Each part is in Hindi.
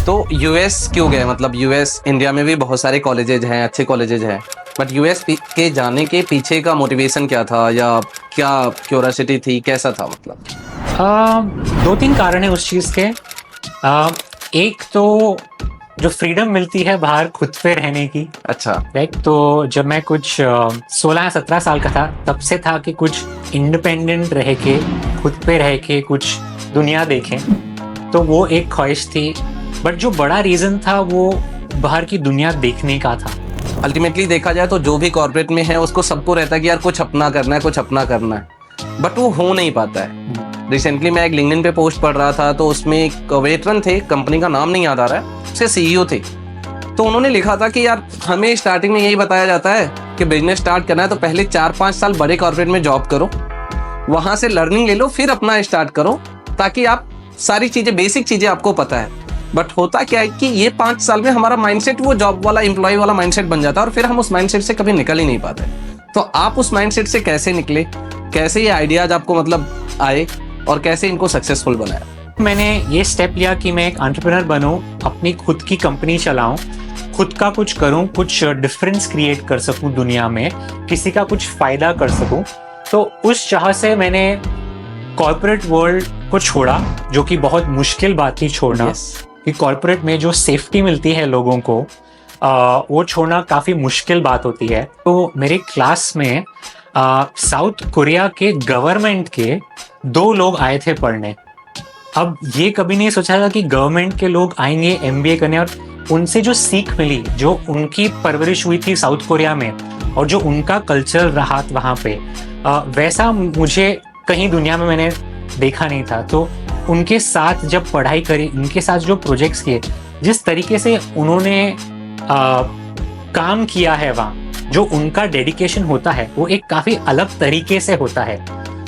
तो यूएस क्यों गए? मतलब यूएस, इंडिया में भी बहुत सारे कॉलेजेज हैं, अच्छे कॉलेजेज हैं, बट यूएस के जाने के पीछे का मोटिवेशन क्या था, या क्या क्यूरियोसिटी थी, कैसा था मतलब? दो तीन कारण है उस चीज़ के। एक तो जो फ्रीडम मिलती है बाहर खुद पे रहने की, अच्छा। राइट। तो जब मैं कुछ 16-17 साल का था तब से था कि कुछ इंडिपेंडेंट रह के, खुद पे रह के कुछ दुनिया देखें, तो वो एक ख्वाहिश थी। बट जो बड़ा रीज़न था वो बाहर की दुनिया देखने का था। अल्टीमेटली देखा जाए तो जो भी कॉर्पोरेट में है उसको सबको रहता है कि यार कुछ अपना करना है, कुछ अपना करना है, बट वो हो नहीं पाता है। रिसेंटली मैं एक लिंक्डइन पे पोस्ट पढ़ रहा था, तो उसमें एक वेटरन थे, कंपनी का नाम नहीं याद आ रहा है, उसके सीईओ थे। तो उन्होंने लिखा था कि यार हमें स्टार्टिंग में यही बताया जाता है कि बिजनेस स्टार्ट करना है तो पहले 4-5 साल बड़े कॉर्पोरेट में जॉब करो, वहां से लर्निंग ले लो, फिर अपना स्टार्ट करो, ताकि आप सारी चीजें, बेसिक चीजें आपको पता है। बट होता क्या है कि ये 5 साल में हमारा माइंडसेट वो जॉब वाला, एम्प्लॉय वाला माइंडसेट बन जाता है, और फिर हम उस माइंडसेट से कभी निकल ही नहीं पाते। तो आप उस माइंडसेट से कैसे निकले, कैसे ये आइडियाज आपको मतलब आए, और कैसे इनको सक्सेसफुल बनाया? मैंने ये स्टेप लिया कि मैं एक एंटरप्रेन्योर बनूं, अपनी खुद की कंपनी चलाऊं, खुद का कुछ करूं, कुछ डिफरेंस क्रिएट कर सकूं दुनिया में, किसी का कुछ फ़ायदा कर सकूं। तो उस चाह से मैंने कॉर्पोरेट वर्ल्ड को छोड़ा, जो कि बहुत मुश्किल बात थी छोड़ना। Yes. कि कॉर्पोरेट में जो सेफ्टी मिलती है लोगों को, वो छोड़ना काफ़ी मुश्किल बात होती है। तो मेरे क्लास में साउथ कोरिया के गवर्नमेंट के 2 लोग आए थे पढ़ने। अब ये कभी नहीं सोचा था कि गवर्नमेंट के लोग आएंगे एमबीए करने, और उनसे जो सीख मिली, जो उनकी परवरिश हुई थी साउथ कोरिया में, और जो उनका कल्चर रहा वहाँ पे, वैसा मुझे कहीं दुनिया में मैंने देखा नहीं था। तो उनके साथ जब पढ़ाई करी, उनके साथ जो प्रोजेक्ट्स किए, जिस तरीके से उन्होंने काम किया है वहाँ, जो उनका डेडिकेशन होता है वो एक काफ़ी अलग तरीके से होता है।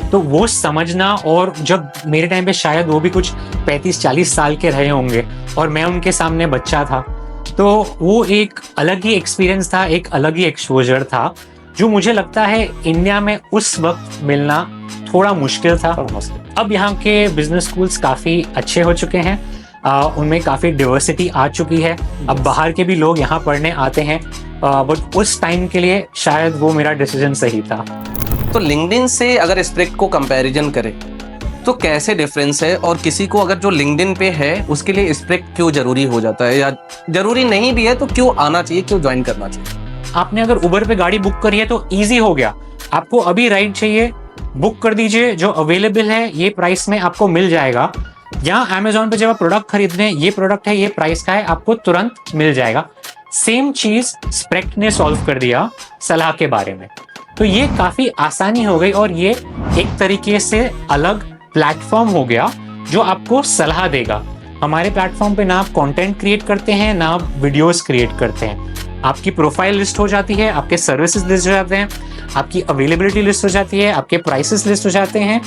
तो वो समझना, और जब मेरे टाइम पे शायद वो भी कुछ 35-40 साल के रहे होंगे और मैं उनके सामने बच्चा था, तो वो एक अलग ही एक्सपीरियंस था, एक अलग ही एक्सपोजर था, जो मुझे लगता है इंडिया में उस वक्त मिलना थोड़ा मुश्किल था। अब यहाँ के बिजनेस स्कूल्स काफ़ी अच्छे हो चुके हैं, उनमें काफ़ी डिवर्सिटी आ चुकी है। अब बाहर के भी लोग यहाँ पढ़ने आते हैं, बट उस टाइम के लिए शायद वो मेरा डिसीजन सही था। तो लिंक्डइन से अगर स्प्रेक्ट को कंपैरिजन करें तो कैसे डिफरेंस है, और किसी को अगर जो लिंक्डइन पे है उसके लिए स्प्रेक्ट क्यों जरूरी हो जाता है, या जरूरी नहीं भी है तो क्यों आना चाहिए, क्यों ज्वाइन करना चाहिए? आपने अगर उबर पे गाड़ी बुक करी है तो इजी हो गया, आपको अभी राइड चाहिए, बुक कर दीजिए, जो अवेलेबल है ये प्राइस में आपको मिल जाएगा। यहाँ अमेजोन पे जब आप प्रोडक्ट खरीद रहे हैं, ये प्रोडक्ट है, ये प्राइस का है, आपको तुरंत मिल जाएगा। सेम चीज स्प्रेक्ट ने सॉल्व कर दिया सलाह के बारे में। तो ये काफी आसानी हो गई, और ये एक तरीके से अलग प्लेटफॉर्म हो गया जो आपको सलाह देगा। हमारे प्लेटफॉर्म पे ना आप कंटेंट क्रिएट करते हैं, ना आप वीडियोस क्रिएट करते हैं। आपकी प्रोफाइल लिस्ट हो जाती है, आपके सर्विसेज लिस्ट हो जाते हैं, आपकी अवेलेबिलिटी लिस्ट हो जाती है, आपके प्राइसेस लिस्ट हो जाते हैं,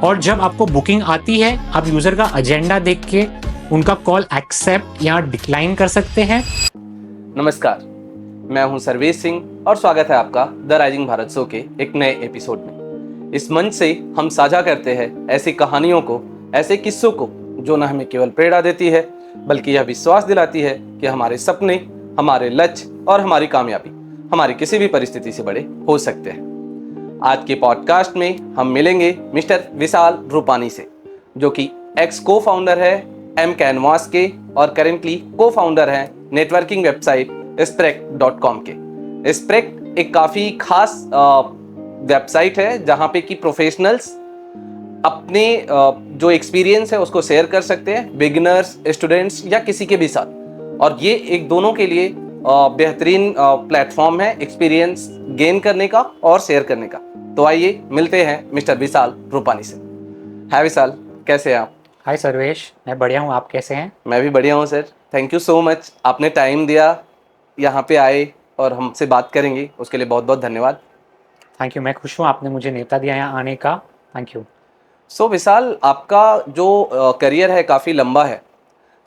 और जब आपको बुकिंग आती है आप यूजर का एजेंडा देख के उनका कॉल एक्सेप्ट या डिक्लाइन कर सकते हैं। नमस्कार, मैं हूं सर्वेश सिंह, और स्वागत है आपका द राइजिंग भारत शो के एक नए एपिसोड में। इस मंच से हम साझा करते हैं ऐसी कहानियों को, ऐसे किस्सों को, जो न हमें केवल प्रेरणा देती है बल्कि यह विश्वास दिलाती है कि हमारे सपने, हमारे लक्ष्य और हमारी कामयाबी हमारी किसी भी परिस्थिति से बड़े हो सकते हैं। आज के पॉडकास्ट में हम मिलेंगे मिस्टर विशाल रूपानी से, जो कि एक्स को फाउंडर है एम कैनवास के, और करेंटली को फाउंडर हैं नेटवर्किंग वेबसाइट स्प्रेक्ट.com के। स्प्रेक्ट एक काफ़ी खास वेबसाइट है जहाँ पे कि प्रोफेशनल्स अपने जो एक्सपीरियंस है उसको शेयर कर सकते हैं, बिगिनर्स, स्टूडेंट्स या किसी के भी साथ। और ये एक दोनों के लिए बेहतरीन प्लेटफॉर्म है एक्सपीरियंस गेन करने का और शेयर करने का। तो आइए मिलते हैं मिस्टर विशाल रूपानी से। हाय विशाल, कैसे हैं आप? हाय सर्वेश, मैं बढ़िया हूँ, आप कैसे हैं? मैं भी बढ़िया हूँ sir. Thank you so much, आपने टाइम दिया, यहाँ पे आए और हमसे बात करेंगे, उसके लिए बहुत बहुत धन्यवाद। थैंक यू, मैं खुश हूँ आपने मुझे न्योता दिया यहाँ आने का। Thank you. सो विशाल, आपका जो करियर है काफ़ी लंबा है।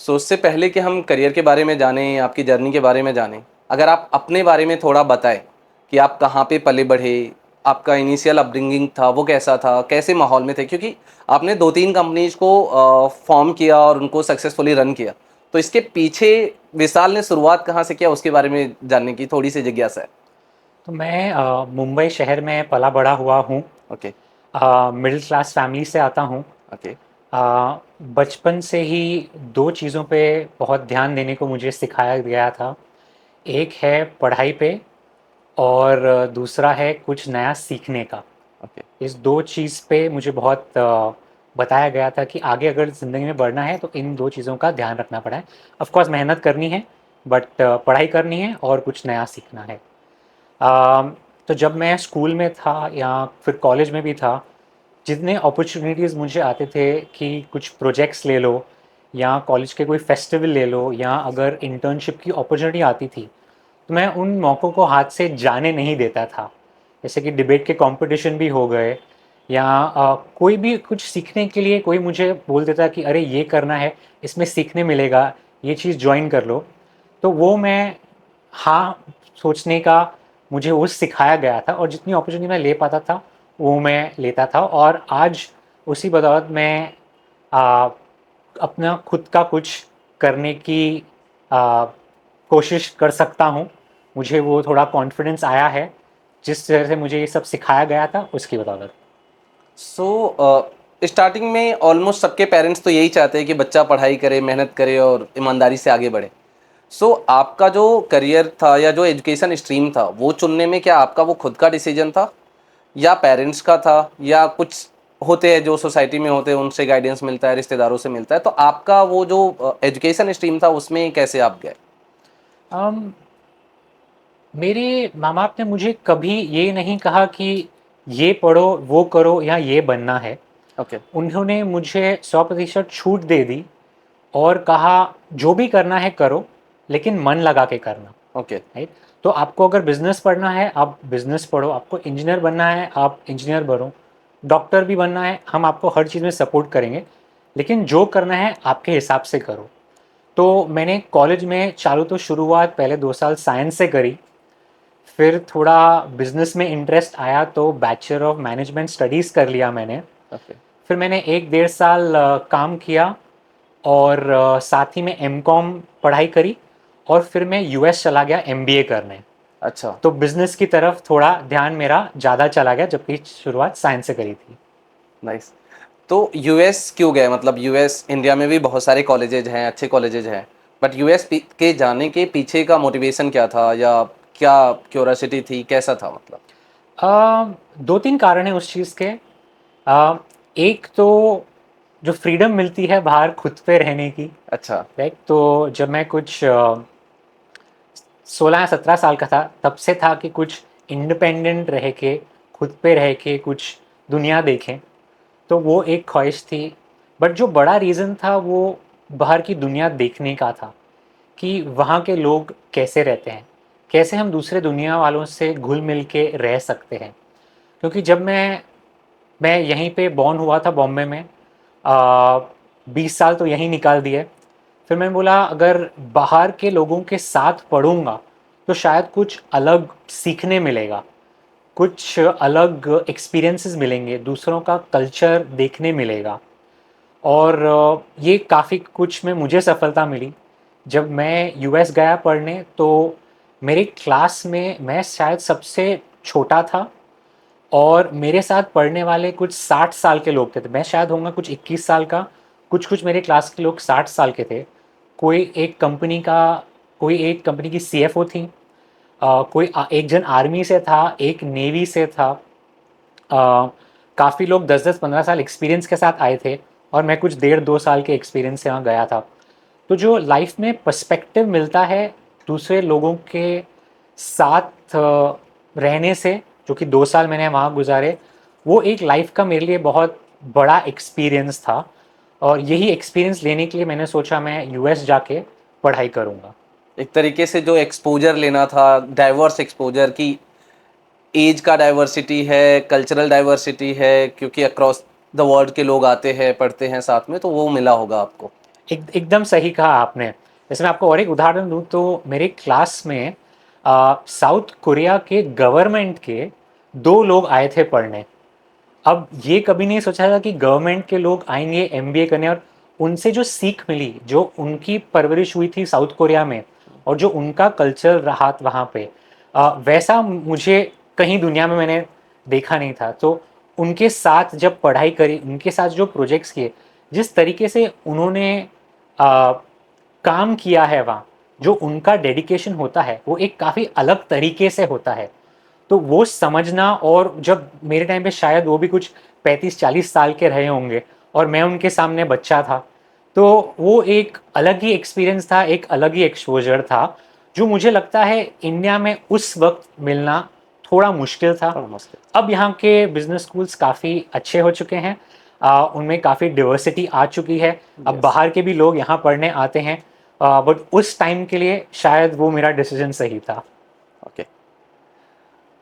सो उससे पहले कि हम करियर के बारे में जानें, आपकी जर्नी के बारे में जानें, अगर आप अपने बारे में थोड़ा बताएं कि आप कहाँ पे पले बढ़े, आपका इनिशियल अपब्रिंगिंग था वो कैसा था, कैसे माहौल में थे, क्योंकि आपने 2-3 कंपनीज को फॉर्म किया और उनको सक्सेसफुली रन किया। तो इसके पीछे विशाल ने शुरुआत कहाँ से किया, उसके बारे में जानने की थोड़ी सी जिज्ञासा है। तो मैं मुंबई शहर में पला बड़ा हुआ हूँ। ओके। मिडिल क्लास फैमिली से आता हूँ। ओके। बचपन से ही दो चीज़ों पे बहुत ध्यान देने को मुझे सिखाया गया था। एक है पढ़ाई पे, और दूसरा है कुछ नया सीखने का। ओके। इस दो चीज़ पे मुझे बहुत बताया गया था कि आगे अगर ज़िंदगी में बढ़ना है तो इन दो चीज़ों का ध्यान रखना पड़ा है। ऑफ कोर्स मेहनत करनी है, बट पढ़ाई करनी है और कुछ नया सीखना है। तो जब मैं स्कूल में था या फिर कॉलेज में भी था, जितने अपॉर्चुनिटीज़ मुझे आते थे कि कुछ प्रोजेक्ट्स ले लो या कॉलेज के कोई फेस्टिवल ले लो या अगर इंटर्नशिप की अपॉर्चुनिटी आती थी, तो मैं उन मौक़ों को हाथ से जाने नहीं देता था। जैसे कि डिबेट के कंपटीशन भी हो गए या कोई भी कुछ सीखने के लिए कोई मुझे बोल देता कि अरे ये करना है, इसमें सीखने मिलेगा, ये चीज़ जॉइन कर लो। तो वो मैं हाँ सोचने का मुझे वो सिखाया गया था, और जितनी अपॉर्चुनिटी मैं ले पाता था वो मैं लेता था। और आज उसी बदौलत मैं आ, अपना खुद का कुछ करने की आ, कोशिश कर सकता हूँ। मुझे वो थोड़ा कॉन्फिडेंस आया है जिस तरह से मुझे ये सब सिखाया गया था उसकी बदौलत। सो स्टार्टिंग में ऑलमोस्ट सबके पेरेंट्स तो यही चाहते हैं कि बच्चा पढ़ाई करे, मेहनत करे और ईमानदारी से आगे बढ़े। सो आपका जो करियर था या जो एजुकेशन स्ट्रीम था वो चुनने में क्या आपका वो खुद का डिसीजन था या पेरेंट्स का था, या कुछ होते हैं जो सोसाइटी में होते हैं उनसे गाइडेंस मिलता है, रिश्तेदारों से मिलता है, तो आपका वो जो एजुकेशन स्ट्रीम था उसमें कैसे आप गए? अम, मेरे माँ बाप ने मुझे कभी ये नहीं कहा कि ये पढ़ो, वो करो या ये बनना है। ओके। उन्होंने मुझे 100% छूट दे दी और कहा जो भी करना है करो, लेकिन मन लगा के करना। ओके। राइट? तो आपको अगर बिजनेस पढ़ना है आप बिजनेस पढ़ो, आपको इंजीनियर बनना है आप इंजीनियर बनो, डॉक्टर भी बनना है, हम आपको हर चीज़ में सपोर्ट करेंगे, लेकिन जो करना है आपके हिसाब से करो। तो मैंने कॉलेज में चालू तो शुरुआत पहले 2 साल साइंस से करी, फिर थोड़ा बिजनेस में इंटरेस्ट आया तो बैचलर ऑफ मैनेजमेंट स्टडीज़ कर लिया मैंने। ओके। फिर मैंने 1 डेढ़ साल काम किया, और साथ ही में एमकॉम पढ़ाई करी, और फिर मैं यूएस चला गया एमबीए करने। अच्छा। तो बिजनेस की तरफ थोड़ा ध्यान मेरा ज़्यादा चला गया, जबकि शुरुआत साइंस से करी थी। नाइस। तो यूएस क्यों गए? मतलब यूएस, इंडिया में भी बहुत सारे कॉलेजेज हैं, अच्छे कॉलेजेज हैं, बट यूएस के जाने के पीछे का मोटिवेशन क्या था, या क्या क्यूरियोसिटी थी, कैसा था मतलब? दो तीन कारण हैं उस चीज़ के। अ, एक तो जो फ्रीडम मिलती है बाहर खुद पे रहने की। अच्छा। राइट? तो जब मैं कुछ 16 या 17 साल का था, तब से था कि कुछ इंडिपेंडेंट रह के, खुद पे रह के कुछ दुनिया देखें। तो वो एक ख्वाहिश थी। बट जो बड़ा रीज़न था वो बाहर की दुनिया देखने का था, कि वहाँ के लोग कैसे रहते हैं, कैसे हम दूसरे दुनिया वालों से घुल मिल के रह सकते हैं। क्योंकि जब मैं यहीं पे बॉर्न हुआ था बॉम्बे में, 20 साल तो यहीं निकाल दिए। फिर मैंने बोला अगर बाहर के लोगों के साथ पढ़ूंगा तो शायद कुछ अलग सीखने मिलेगा, कुछ अलग एक्सपीरियंसेस मिलेंगे, दूसरों का कल्चर देखने मिलेगा। और ये काफ़ी कुछ में मुझे सफलता मिली। जब मैं यूएस गया पढ़ने तो मेरे क्लास में मैं शायद सबसे छोटा था, और मेरे साथ पढ़ने वाले कुछ 60 साल के लोग थे। तो मैं शायद होऊंगा कुछ 21 साल का, कुछ कुछ मेरे क्लास के लोग 60 साल के थे। कोई एक कंपनी का कोई एक कंपनी की सीएफओ थी, एक जन आर्मी से था, एक नेवी से था। काफ़ी लोग 10-10 15 साल एक्सपीरियंस के साथ आए थे, और मैं कुछ 1.5-2 साल के एक्सपीरियंस से वहाँ गया था। तो जो लाइफ में पर्सपेक्टिव मिलता है दूसरे लोगों के साथ रहने से, जो कि 2 साल मैंने वहाँ गुजारे, वो एक लाइफ का मेरे लिए बहुत बड़ा एक्सपीरियंस था। और यही एक्सपीरियंस लेने के लिए मैंने सोचा मैं यूएस जाके पढ़ाई करूँगा। एक तरीके से जो एक्सपोजर लेना था, डाइवर्स एक्सपोजर की, एज का डाइवर्सिटी है, कल्चरल डाइवर्सिटी है, क्योंकि अक्रॉस द वर्ल्ड के लोग आते हैं, पढ़ते हैं साथ में, तो वो मिला होगा आपको। एकदम सही कहा आपने। जैसे मैं आपको और एक उदाहरण दूँ तो मेरे क्लास में साउथ कोरिया के गवर्नमेंट के 2 लोग आए थे पढ़ने। अब ये कभी नहीं सोचा था कि गवर्नमेंट के लोग आएंगे एमबीए करने, और उनसे जो सीख मिली, जो उनकी परवरिश हुई थी साउथ कोरिया में और जो उनका कल्चर रहा वहाँ पे, वैसा मुझे कहीं दुनिया में मैंने देखा नहीं था। तो उनके साथ जब पढ़ाई करी, उनके साथ जो प्रोजेक्ट्स किए, जिस तरीके से उन्होंने आ, काम किया है वहाँ, जो उनका डेडिकेशन होता है वो एक काफ़ी अलग तरीके से होता है। तो वो समझना, और जब मेरे टाइम पे शायद वो भी कुछ 35-40 साल के रहे होंगे और मैं उनके सामने बच्चा था, तो वो एक अलग ही एक्सपीरियंस था, एक अलग ही एक्सपोजर था, जो मुझे लगता है इंडिया में उस वक्त मिलना थोड़ा मुश्किल था। थोड़ा मुश्किल। अब यहाँ के बिजनेस स्कूल्स काफ़ी अच्छे हो चुके हैं, उनमें काफ़ी डिवर्सिटी आ चुकी है, अब यस। बाहर के भी लोग यहाँ पढ़ने आते हैं। बट उस टाइम के लिए शायद वो मेरा डिसीजन सही था। ओके।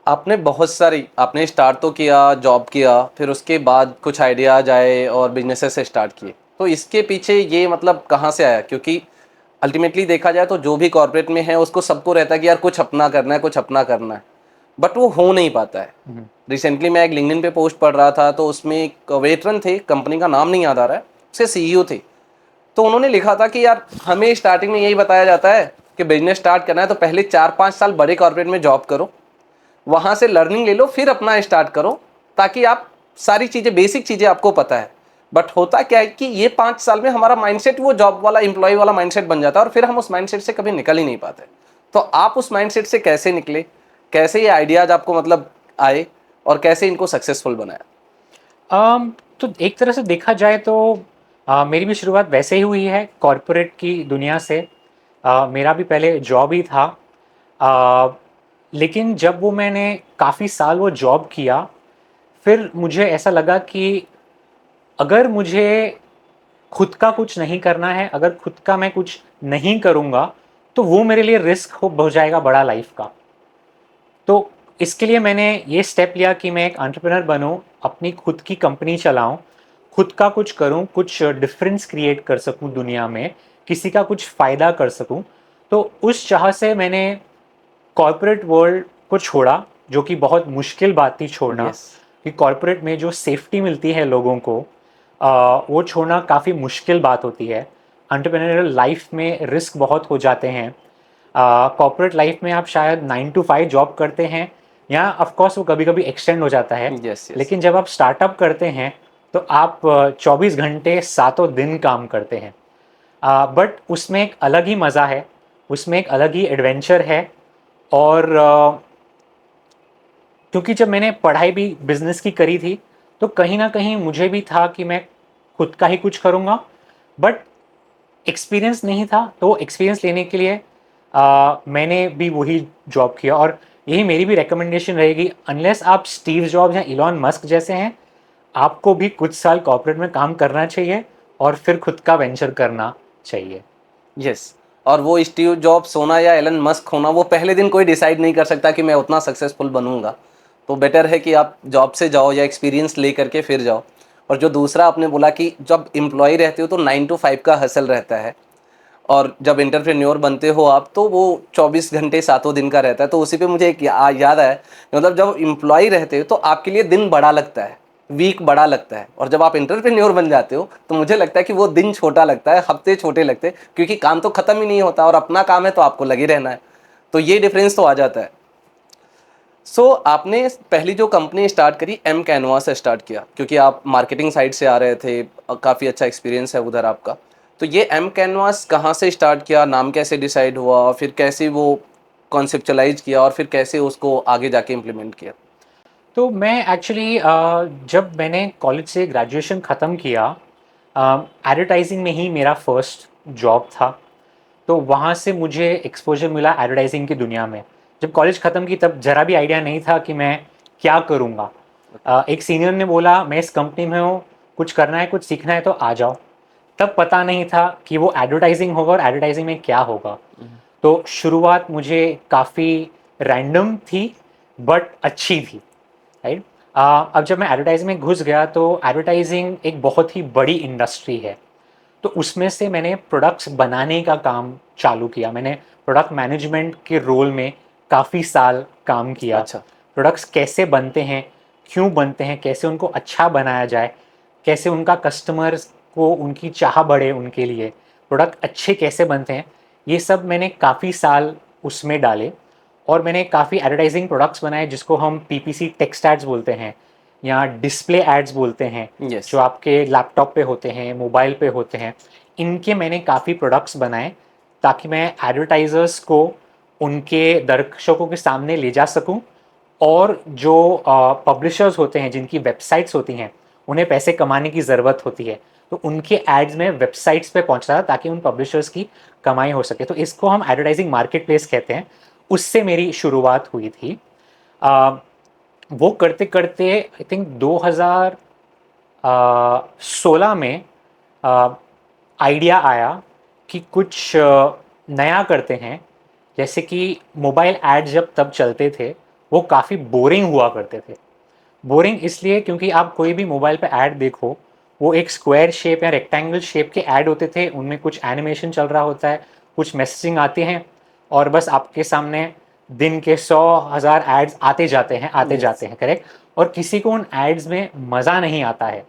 आपने बहुत सारी, आपने स्टार्ट तो किया, जॉब किया, फिर उसके बाद कुछ आइडियाज आए और बिजनेसेस से स्टार्ट किए, तो इसके पीछे ये मतलब कहाँ से आया? क्योंकि अल्टीमेटली देखा जाए तो जो भी कॉर्पोरेट में है उसको सबको रहता है कि यार कुछ अपना करना है, कुछ अपना करना है, बट वो हो नहीं पाता है। रिसेंटली मैं एक लिंक्डइन पे पोस्ट पढ़ रहा था, तो उसमें एक वेटरन थे, कंपनी का नाम नहीं याद आ रहा है, उसके सीईओ थे, तो उन्होंने लिखा था कि यार हमें स्टार्टिंग में यही बताया जाता है कि बिजनेस स्टार्ट करना है तो पहले 4-5 साल बड़े कॉर्पोरेट में जॉब करो, वहाँ से लर्निंग ले लो, फिर अपना स्टार्ट करो, ताकि आप सारी चीज़ें, बेसिक चीज़ें आपको पता है। बट होता क्या है कि ये 5 साल में हमारा माइंडसेट वो जॉब वाला, एम्प्लॉय वाला माइंडसेट बन जाता है और फिर हम उस माइंडसेट से कभी निकल ही नहीं पाते। तो आप उस माइंडसेट से कैसे निकले, कैसे ये आइडियाज आपको मतलब आए और कैसे इनको सक्सेसफुल बनाया? तो एक तरह से देखा जाए तो मेरी भी शुरुआत वैसे ही हुई है, कॉरपोरेट की दुनिया से। मेरा भी पहले जॉब ही था, आ, लेकिन जब वो मैंने काफ़ी साल वो जॉब किया, फिर मुझे ऐसा लगा कि अगर मुझे खुद का कुछ नहीं करना है, अगर खुद का मैं कुछ नहीं करूँगा, तो वो मेरे लिए रिस्क हो जाएगा बड़ा लाइफ का। तो इसके लिए मैंने ये स्टेप लिया कि मैं एक एंटरप्रेन्योर बनूं, अपनी खुद की कंपनी चलाऊं, खुद का कुछ करूं, कुछ डिफरेंस क्रिएट कर सकूं दुनिया में, किसी का कुछ फ़ायदा कर सकूं। तो उस चाह से मैंने कॉरपोरेट वर्ल्ड को छोड़ा, जो कि बहुत मुश्किल बात थी छोड़ना, यस। कि कॉरपोरेट में जो सेफ्टी मिलती है लोगों को, वो छोड़ना काफ़ी मुश्किल बात होती है। एंटरप्रेन्योरियल लाइफ में रिस्क बहुत हो जाते हैं। कॉर्पोरेट लाइफ में आप शायद 9 to 5 जॉब करते हैं, या ऑफ कोर्स वो कभी कभी एक्सटेंड हो जाता है, यस। यस। लेकिन जब आप स्टार्टअप करते हैं तो आप 24 घंटे सातों दिन काम करते हैं। बट उसमें एक अलग ही मज़ा है, उसमें एक अलग ही एडवेंचर है। और क्योंकि जब मैंने पढ़ाई भी बिजनेस की करी थी, तो कहीं ना कहीं मुझे भी था कि मैं खुद का ही कुछ करूँगा, बट एक्सपीरियंस नहीं था। तो एक्सपीरियंस लेने के लिए मैंने भी वही जॉब किया, और यही मेरी भी रिकमेंडेशन रहेगी, अनलेस आप स्टीव जॉब्स या इलॉन मस्क जैसे हैं, आपको भी कुछ साल कॉर्पोरेट में काम करना चाहिए और फिर खुद का वेंचर करना चाहिए। यस। और वो स्टीव जॉब्स होना या एलन मस्क होना, वो पहले दिन कोई डिसाइड नहीं कर सकता कि मैं उतना सक्सेसफुल बनूंगा। तो बेटर है कि आप जॉब से जाओ या एक्सपीरियंस ले करके फिर जाओ। और जो दूसरा आपने बोला कि जब एम्प्लॉय रहते हो तो 9 to 5 का हसल रहता है, और जब एंटरप्रेन्योर बनते हो आप तो वो 24 घंटे सातों दिन का रहता है। तो उसी पे मुझे एक याद आया, मतलब जब एम्प्लॉय रहते हो तो आपके लिए दिन बड़ा लगता है, वीक बड़ा लगता है, और जब आप एंटरप्रेन्योर बन जाते हो तो मुझे लगता है कि वो दिन छोटा लगता है, हफ्ते छोटे लगते हैं, क्योंकि काम तो खत्म ही नहीं होता और अपना काम है तो आपको लगे रहना है। तो ये डिफरेंस तो आ जाता है। आपने पहली जो कंपनी स्टार्ट करी एम कैनवा से स्टार्ट किया, क्योंकि आप मार्केटिंग साइड से आ रहे थे, काफ़ी अच्छा एक्सपीरियंस है उधर आपका। तो ये एम कैनवास कहाँ से स्टार्ट किया, नाम कैसे डिसाइड हुआ, फिर कैसे वो कॉन्सेप्चुलाइज किया और फिर कैसे उसको आगे जाके इम्प्लीमेंट किया? तो मैं एक्चुअली जब मैंने कॉलेज से ग्रेजुएशन ख़त्म किया, एडवर्टाइजिंग में ही मेरा फर्स्ट जॉब था। तो वहाँ से मुझे एक्सपोजर मिला एडवर्टाइजिंग की दुनिया में। जब कॉलेज ख़त्म की तब ज़रा भी आइडिया नहीं था कि मैं क्या करूँगा। एक सीनियर ने बोला मैं इस कंपनी में हूँ, कुछ करना है, कुछ सीखना है तो आ जाओ। तब पता नहीं था कि वो एडवर्टाइजिंग होगा और एडवर्टाइजिंग में क्या होगा। तो शुरुआत मुझे काफ़ी रैंडम थी, बट अच्छी थी, राइट। अब जब मैं एडवर्टाइजिंग में घुस गया तो एडवर्टाइजिंग एक बहुत ही बड़ी इंडस्ट्री है। तो उसमें से मैंने प्रोडक्ट्स बनाने का काम चालू किया। मैंने प्रोडक्ट मैनेजमेंट के रोल में काफ़ी साल काम किया। अच्छा। प्रोडक्ट्स कैसे बनते हैं, क्यों बनते हैं, कैसे उनको अच्छा बनाया जाए, कैसे उनका कस्टमर्स को उनकी चाह बढ़े उनके लिए, प्रोडक्ट अच्छे कैसे बनते हैं, ये सब मैंने काफ़ी साल उसमें डाले। और मैंने काफ़ी एडवर्टाइजिंग प्रोडक्ट्स बनाए जिसको हम पीपीसी टेक्स्ट एड्स बोलते हैं या डिस्प्ले एड्स बोलते हैं, Yes. जो आपके लैपटॉप पे होते हैं, मोबाइल पे होते हैं। इनके मैंने काफ़ी प्रोडक्ट्स बनाए ताकि मैं एडवर्टाइजर्स को उनके दर्शकों के सामने ले जा सकूं, और जो पब्लिशर्स होते हैं जिनकी वेबसाइट्स होती हैं, उन्हें पैसे कमाने की ज़रूरत होती है, तो उनके एड्स में वेबसाइट्स पे पहुंचता था ताकि उन पब्लिशर्स की कमाई हो सके। तो इसको हम एडवर्टाइजिंग मार्केट प्लेस कहते हैं। उससे मेरी शुरुआत हुई थी। वो करते करते आई थिंक 2016 में आइडिया आया कि कुछ नया करते हैं। जैसे कि मोबाइल ऐड जब तब चलते थे वो काफ़ी बोरिंग हुआ करते थे। बोरिंग इसलिए क्योंकि आप कोई भी मोबाइल पे ऐड देखो, वो एक स्क्वायर शेप या रेक्टेंगल शेप के ऐड होते थे, उनमें कुछ एनिमेशन चल रहा होता है, कुछ मैसेजिंग आते हैं, और बस आपके सामने दिन के 100,000 एड्स आते जाते हैं, करेक्ट। और किसी को उन एड्स में मज़ा नहीं आता है।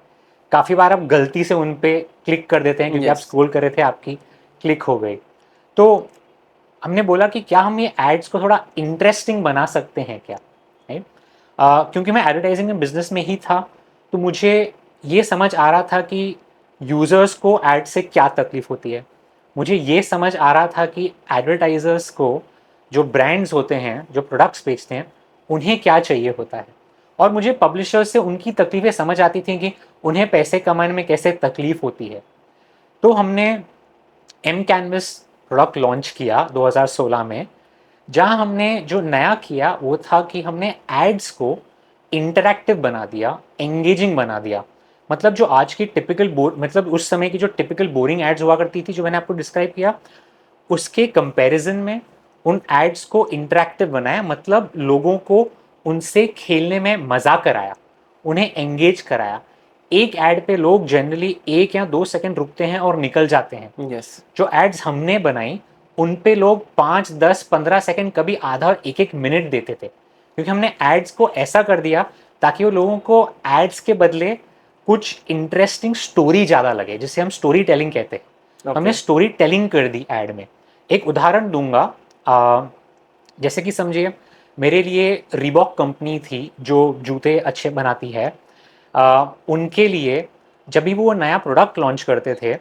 काफ़ी बार आप गलती से उन पे क्लिक कर देते हैं क्योंकि आप Yes. स्क्रॉल कर रहे थे, आपकी क्लिक हो गई। तो हमने बोला कि क्या हम ये एड्स को थोड़ा इंटरेस्टिंग बना सकते हैं क्या, राइट। क्योंकि मैं एडवर्टाइजिंग में बिजनेस में ही था, तो मुझे ये समझ आ रहा था कि यूज़र्स को एड से क्या तकलीफ होती है। मुझे ये समझ आ रहा था कि एडवर्टाइजर्स को, जो ब्रांड्स होते हैं जो प्रोडक्ट्स बेचते हैं, उन्हें क्या चाहिए होता है। और मुझे पब्लिशर्स से उनकी तकलीफ़ें समझ आती थी कि उन्हें पैसे कमाने में कैसे तकलीफ होती है। तो हमने एम कैनवस प्रोडक्ट लॉन्च किया 2016 में, जहां हमने जो नया किया वो था कि हमने एड्स को इंटरैक्टिव बना दिया, एंगेजिंग बना दिया। मतलब जो आज की टिपिकल मतलब उस समय की जो टिपिकल बोरिंग एड्स हुआ करती थी, जो मैंने आपको डिस्क्राइब किया, उसके कंपैरिजन में उन एड्स को इंटरैक्टिव बनाया। मतलब लोगों को उनसे खेलने में मजा कराया, उन्हें एंगेज कराया। एक ऐड पे लोग जनरली 1 या 2 सेकंड रुकते हैं और निकल जाते हैं। Yes. जो एड्स हमने बनाई उन पे लोग 5, 10, 15 सेकंड, कभी आधा और 1 1 मिनट देते थे, क्योंकि हमने एड्स को ऐसा कर दिया ताकि वो लोगों को एड्स के बदले कुछ इंटरेस्टिंग स्टोरी ज़्यादा लगे, जिसे हम स्टोरी टेलिंग कहते हैं। Okay. हमने स्टोरी टेलिंग कर दी ऐड में। एक उदाहरण दूंगा, जैसे कि समझिए मेरे लिए रीबॉक कंपनी थी जो जूते अच्छे बनाती है। उनके लिए जब भी वो नया प्रोडक्ट लॉन्च करते थे,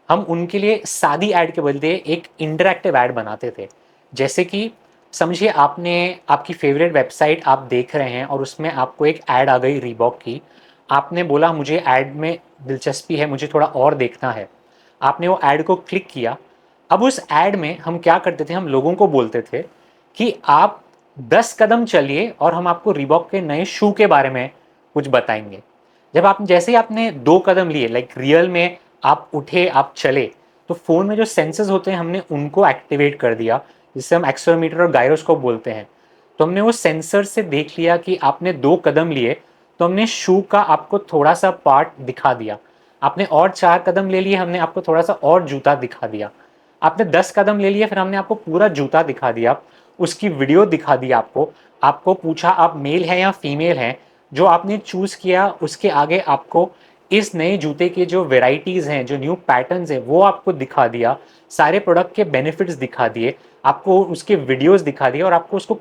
हम उनके लिए सादी ऐड के बदले एक इंटरैक्टिव ऐड बनाते थे। जैसे कि समझिए आपने आपकी फेवरेट वेबसाइट आप देख रहे हैं और उसमें आपको एक ऐड आ गई रीबॉक की। आपने बोला मुझे ऐड में दिलचस्पी है, मुझे थोड़ा और देखना है। आपने वो ऐड को क्लिक किया। अब उस ऐड में हम क्या करते थे, हम लोगों को बोलते थे कि आप 10 कदम चलिए और हम आपको रीबॉक के नए शू के बारे में कुछ बताएंगे। जब आप जैसे ही आपने 2 कदम लिए, लाइक रियल में आप उठे, आप चले, तो फ़ोन में जो सेंसर्स होते हैं हमने उनको एक्टिवेट कर दिया, जिससे हम एक्सेलेरोमीटर और गायरोस्कोप बोलते हैं। तो हमने वो सेंसर से देख लिया कि आपने 2 कदम लिए, तो हमने शू का आपको थोड़ा सा पार्ट दिखा दिया। आपने और 4 कदम ले लिए, हमने आपको थोड़ा सा और जूता दिखा दिया। आपने 10 कदम ले लिए, फिर हमने आपको पूरा जूता दिखा दिया, उसकी वीडियो दिखा दी आपको। आपको पूछा आप मेल हैं या फीमेल हैं, जो आपने चूज़ किया उसके आगे आपको इस नए जूते के जो वेराइटीज़ हैं, जो न्यू पैटर्न्स हैं, वो आपको दिखा दिया। सारे प्रोडक्ट के बेनिफिट्स दिखा दिए, आपको उसके वीडियोस दिखा दिए, और आपको उसको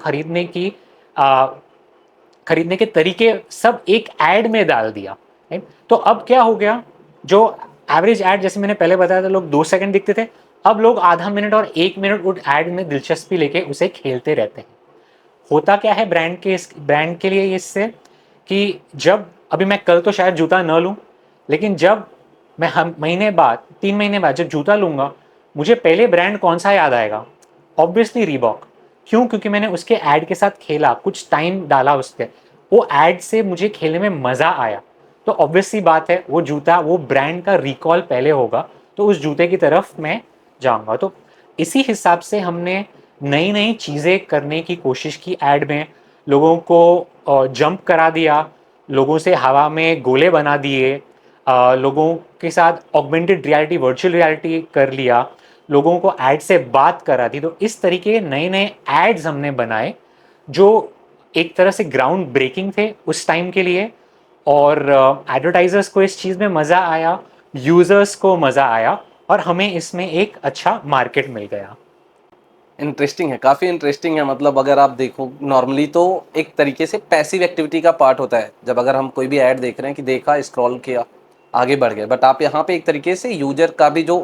खरीदने के तरीके सब एक ऐड में डाल दिया, राइट। तो अब क्या हो गया, जो एवरेज ऐड जैसे मैंने पहले बताया था लोग 2 सेकंड दिखते थे, अब लोग आधा मिनट और 1 मिनट उस ऐड में दिलचस्पी लेके उसे खेलते रहते हैं। होता क्या है ब्रांड के लिए इससे, कि जब अभी मैं कल तो शायद जूता न लूं, लेकिन जब मैं हम महीने बाद 3 महीने बाद जब जूता लूंगा, मुझे पहले ब्रांड कौन सा याद आएगा? Obviously Reebok. क्यों? क्योंकि मैंने उसके ऐड के साथ खेला, कुछ टाइम डाला उसके, वो ऐड से मुझे खेलने में मज़ा आया। तो ऑब्वियस सी बात है वो जूता, वो ब्रांड का रिकॉल पहले होगा, तो उस जूते की तरफ मैं जाऊंगा। तो इसी हिसाब से हमने नई नई चीज़ें करने की कोशिश की ऐड में। लोगों को जंप करा दिया, लोगों से हवा में गोले बना दिए, लोगों के साथ ऑगमेंटेड रियलिटी, वर्चुअल रियलिटी कर लिया, लोगों को ऐड से बात करा दी। तो इस तरीके के नए नए एड्स हमने बनाए जो एक तरह से ग्राउंड ब्रेकिंग थे उस टाइम के लिए, और एडवर्टाइजर्स को इस चीज़ में मज़ा आया, यूजर्स को मज़ा आया और हमें इसमें एक अच्छा मार्केट मिल गया। इंटरेस्टिंग है, काफ़ी इंटरेस्टिंग है। मतलब अगर आप देखो नॉर्मली तो एक तरीके से पैसिव एक्टिविटी का पार्ट होता है, जब अगर हम कोई भी ऐड देख रहे हैं कि देखा, स्क्रॉल किया, आगे बढ़ गए। बट आप यहाँ पे एक तरीके से यूजर का भी, जो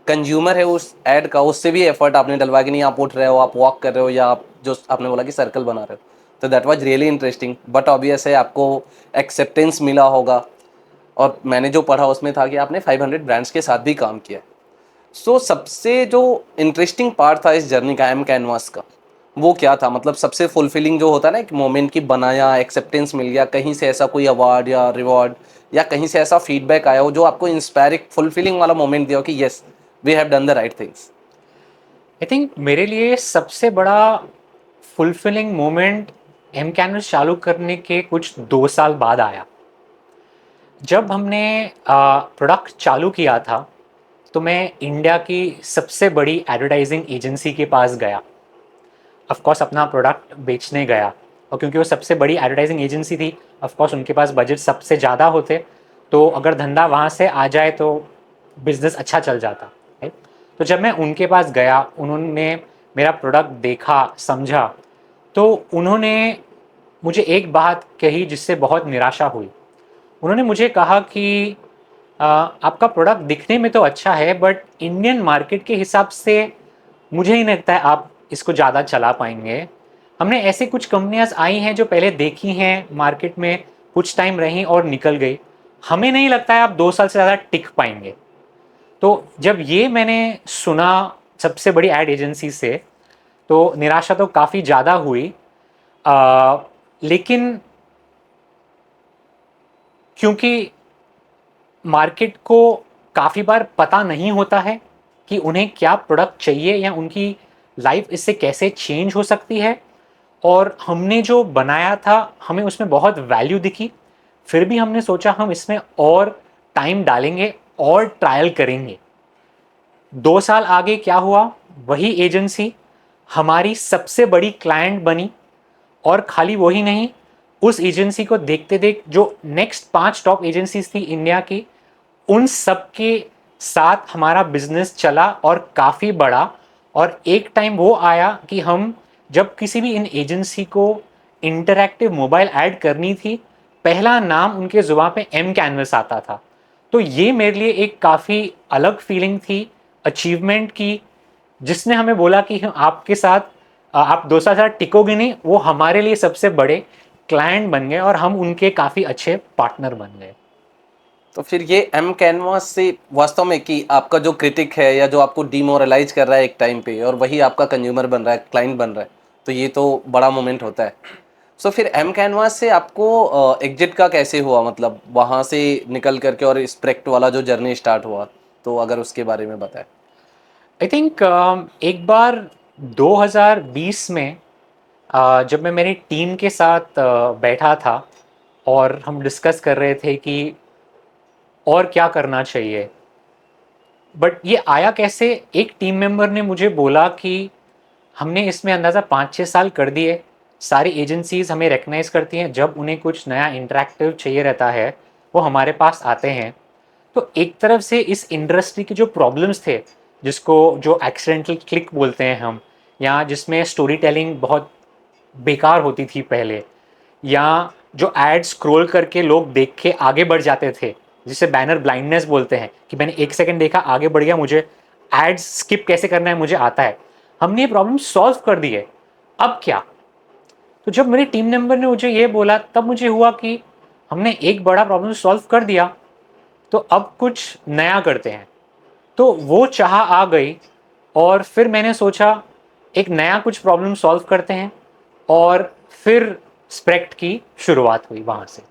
कंज्यूमर है उस ऐड का, उससे भी एफर्ट आपने डलवाया कि नहीं आप उठ रहे हो, आप वॉक कर रहे हो, या आप जो आपने बोला कि सर्कल बना रहे हो। तो that was really interesting. But obvious है आपको एक्सेप्टेंस मिला होगा, और मैंने जो पढ़ा उसमें था कि आपने 500 ब्रांड्स के साथ भी काम किया है। सो सबसे जो इंटरेस्टिंग पार्ट था इस जर्नी का, एम कैनवास का, वो क्या था? मतलब सबसे फुलफिलिंग जो होता है ना, एक मोमेंट की बनाया, एक्सेप्टेंस मिल गया, कहीं से ऐसा कोई अवार्ड या रिवॉर्ड या कहीं से ऐसा फीडबैक आया हो जो आपको इंस्पायर, एक फुलफिलिंग वाला मोमेंट दिया हो कि yes we have done the right things. I think मेरे लिए सबसे बड़ा फुलफिलिंग मोमेंट एम कैनवस चालू करने के कुछ 2 साल बाद आया। जब हमने प्रोडक्ट चालू किया था तो मैं इंडिया की सबसे बड़ी एडवर्टाइजिंग एजेंसी के पास गया, ऑफ कोर्स अपना प्रोडक्ट बेचने गया। और क्योंकि वो सबसे बड़ी एडवर्टाइजिंग एजेंसी थी, ऑफ कोर्स उनके पास बजट सबसे ज़्यादा होते, तो अगर धंधा वहाँ से आ जाए तो बिजनेस अच्छा चल जाता है। तो जब मैं उनके पास गया, उन्होंने मेरा प्रोडक्ट देखा, समझा, तो उन्होंने मुझे एक बात कही जिससे बहुत निराशा हुई। उन्होंने मुझे कहा कि आपका प्रोडक्ट दिखने में तो अच्छा है बट इंडियन मार्केट के हिसाब से मुझे नहीं लगता है आप इसको ज़्यादा चला पाएंगे। हमने ऐसे कुछ कंपनियां आई हैं जो पहले देखी हैं मार्केट में, कुछ टाइम रहीं और निकल गई। हमें नहीं लगता है आप 2 साल से ज़्यादा टिक पाएंगे। तो जब ये मैंने सुना सबसे बड़ी एड एजेंसी से, तो निराशा तो काफ़ी ज़्यादा हुई। लेकिन क्योंकि मार्केट को काफ़ी बार पता नहीं होता है कि उन्हें क्या प्रोडक्ट चाहिए या उनकी लाइफ इससे कैसे चेंज हो सकती है, और हमने जो बनाया था हमें उसमें बहुत वैल्यू दिखी, फिर भी हमने सोचा हम इसमें और टाइम डालेंगे और ट्रायल करेंगे। 2 साल आगे क्या हुआ, वही एजेंसी हमारी सबसे बड़ी क्लाइंट बनी। और खाली वही नहीं, उस एजेंसी को देखते देख जो नेक्स्ट 5 टॉप एजेंसीज थी इंडिया की, उन सब के साथ हमारा बिजनेस चला और काफ़ी बड़ा। और एक टाइम वो आया कि हम जब किसी भी इन एजेंसी को इंटरैक्टिव मोबाइल ऐड करनी थी, पहला नाम उनके जुबान पे एम कैनवस आता था। तो ये मेरे लिए एक काफ़ी अलग फीलिंग थी, अचीवमेंट की, जिसने हमें बोला कि हम आपके साथ आप 2 साल टिकोगे नहीं। वो हमारे लिए सबसे बड़े क्लाइंट बन गए और हम उनके काफ़ी अच्छे पार्टनर बन गए। तो फिर ये एम कैनवास से वास्तव में कि आपका जो क्रिटिक है या जो आपको डिमोरलाइज कर रहा है एक टाइम पे, और वही आपका कंज्यूमर बन रहा है, क्लाइंट बन रहा है, तो ये तो बड़ा मोमेंट होता है। सो फिर एम कैनवास से आपको एग्जिट का कैसे हुआ? मतलब वहाँ से निकल करके और स्प्रेक्ट वाला जो जर्नी स्टार्ट हुआ, तो अगर उसके बारे में बताएं। आई थिंक एक बार 2020 में जब मैं मेरी टीम के साथ बैठा था और हम डिस्कस कर रहे थे कि और क्या करना चाहिए, बट ये आया कैसे, एक टीम मेंबर ने मुझे बोला कि हमने इसमें अंदाज़ा 5-6 साल कर दिए, सारी एजेंसीज हमें रिकग्नाइज करती हैं, जब उन्हें कुछ नया इंटरेक्टिव चाहिए रहता है वो हमारे पास आते हैं। तो एक तरफ से इस इंडस्ट्री के जो प्रॉब्लम्स थे, जिसको जो एक्सीडेंटल क्लिक बोलते हैं हम, या जिसमें स्टोरी टेलिंग बहुत बेकार होती थी पहले, या जो एड स्क्रॉल करके लोग देख के आगे बढ़ जाते थे, जिसे बैनर ब्लाइंडनेस बोलते हैं, कि मैंने 1 सेकंड देखा आगे बढ़ गया, मुझे एड स्किप कैसे करना है मुझे आता है। हमने ये प्रॉब्लम सॉल्व कर दी है, अब क्या? तो जब मेरे टीम मेंबर ने मुझे ये बोला, तब मुझे हुआ कि हमने एक बड़ा प्रॉब्लम सॉल्व कर दिया, तो अब कुछ नया करते हैं। तो वो चाह आ गई और फिर मैंने सोचा एक नया कुछ प्रॉब्लम सॉल्व करते हैं, और फिर स्प्रेक्ट की शुरुआत हुई वहाँ से।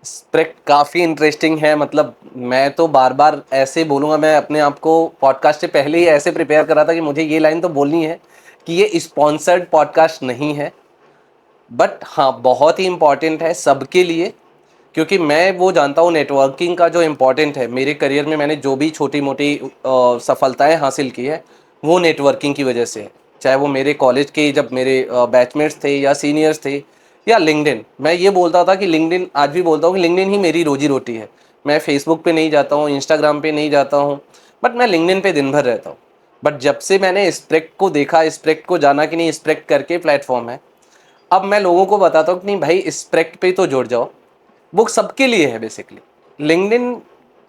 स्प्रेक्ट काफ़ी इंटरेस्टिंग है। मतलब मैं तो बार बार ऐसे बोलूँगा, मैं अपने आप को पॉडकास्ट से पहले ही ऐसे प्रिपेयर कर रहा था कि मुझे ये लाइन तो बोलनी है कि ये स्पॉन्सर्ड पॉडकास्ट नहीं है, बट हाँ बहुत ही इम्पॉर्टेंट है सबके लिए। क्योंकि मैं वो जानता हूँ नेटवर्किंग का जो इम्पोर्टेंट है। मेरे करियर में मैंने जो भी छोटी मोटी सफलताएं हासिल की है वो नेटवर्किंग की वजह से है। चाहे वो मेरे कॉलेज के जब मेरे बैचमेट्स थे या सीनियर्स थे, या लिंक्डइन। मैं ये बोलता था कि लिंक्डइन, आज भी बोलता हूँ कि लिंक्डइन ही मेरी रोजी रोटी है। मैं फेसबुक पे नहीं जाता हूँ, इंस्टाग्राम पे नहीं जाता हूँ, बट मैं लिंक्डइन पे दिन भर रहता हूँ। बट जब से मैंने स्प्रेक्ट को देखा, स्प्रेक्ट को जाना कि नहीं स्प्रेक्ट करके प्लेटफॉर्म है, अब मैं लोगों को बताता हूँ कि नहीं भाई स्प्रेक्ट पे तो जुड़ जाओ। वो सबके लिए है बेसिकली। लिंक्डइन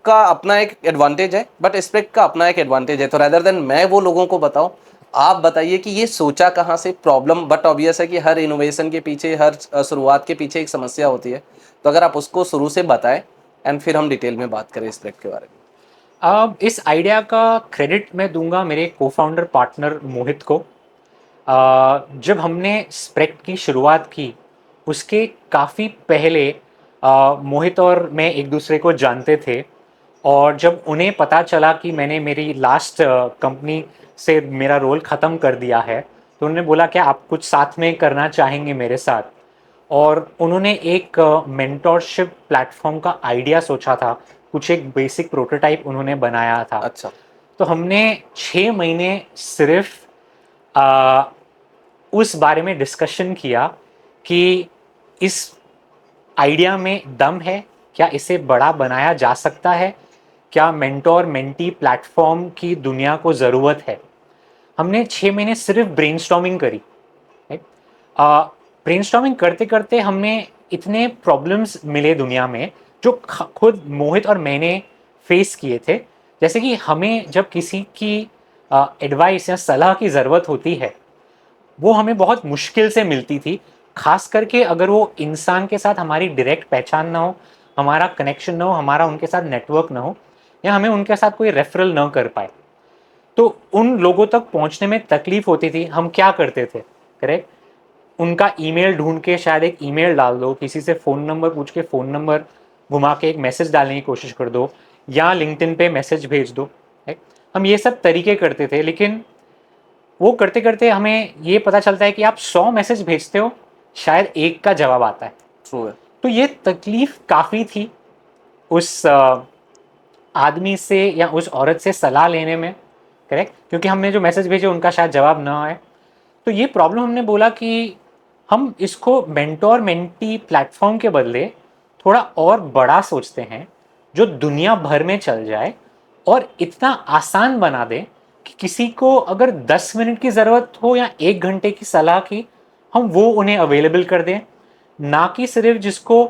का अपना एक एडवांटेज है, बट स्प्रेक्ट का अपना एक एडवांटेज है। तो रैदर देन मैं वो लोगों को बताऊं, आप बताइए कि ये सोचा कहाँ से प्रॉब्लम। बट ऑब्वियस है कि हर इनोवेशन के पीछे, हर शुरुआत के पीछे एक समस्या होती है। तो अगर आप उसको शुरू से बताएं एंड फिर हम डिटेल में बात करें स्प्रेक्ट के बारे में। अब इस आइडिया का क्रेडिट मैं दूंगा मेरे को फाउंडर पार्टनर मोहित को। जब हमने स्प्रेक्ट की शुरुआत की उसके काफ़ी पहले मोहित और मैं एक दूसरे को जानते थे। और जब उन्हें पता चला कि मैंने मेरी लास्ट कंपनी से मेरा रोल ख़त्म कर दिया है, तो उन्होंने बोला क्या आप कुछ साथ में करना चाहेंगे मेरे साथ। और उन्होंने एक मेंटोरशिप प्लेटफॉर्म का आइडिया सोचा था, कुछ एक बेसिक प्रोटोटाइप उन्होंने बनाया था। अच्छा। तो हमने 6 महीने सिर्फ उस बारे में डिस्कशन किया कि इस आइडिया में दम है, क्या इसे बड़ा बनाया जा सकता है, क्या मेंटोर मेंटी प्लेटफॉर्म की दुनिया को ज़रूरत है। हमने 6 महीने सिर्फ ब्रेनस्टॉर्मिंग करी। ब्रेनस्टॉर्मिंग करते करते हमें इतने प्रॉब्लम्स मिले दुनिया में जो खुद मोहित और मैंने फेस किए थे। जैसे कि हमें जब किसी की एडवाइस या सलाह की ज़रूरत होती है, वो हमें बहुत मुश्किल से मिलती थी। खास करके अगर वो इंसान के साथ हमारी डायरेक्ट पहचान ना हो, हमारा कनेक्शन ना हो, हमारा उनके साथ नेटवर्क ना हो, या हमें उनके साथ कोई रेफरल ना कर पाए, तो उन लोगों तक पहुंचने में तकलीफ होती थी। हम क्या करते थे, करेक्ट, उनका ईमेल ढूंढ के शायद एक ईमेल डाल दो, किसी से फ़ोन नंबर पूछ के फ़ोन नंबर घुमा के एक मैसेज डालने की कोशिश कर दो, या लिंक्डइन पे मैसेज भेज दो। हम ये सब तरीके करते थे, लेकिन वो करते करते हमें ये पता चलता है कि आप 100 मैसेज भेजते हो, शायद एक का जवाब आता है। ट्रू है। तो ये तकलीफ काफ़ी थी उस आदमी से या उस औरत से सलाह लेने में, करेक्ट, क्योंकि हमने जो मैसेज भेजे उनका शायद जवाब ना आए। तो ये प्रॉब्लम हमने बोला कि हम इसको मेंटोर मेंटी प्लेटफॉर्म के बदले थोड़ा और बड़ा सोचते हैं, जो दुनिया भर में चल जाए और इतना आसान बना दे कि किसी को अगर 10 मिनट की ज़रूरत हो या 1 घंटे की सलाह की, हम वो उन्हें अवेलेबल कर दें। ना कि सिर्फ जिसको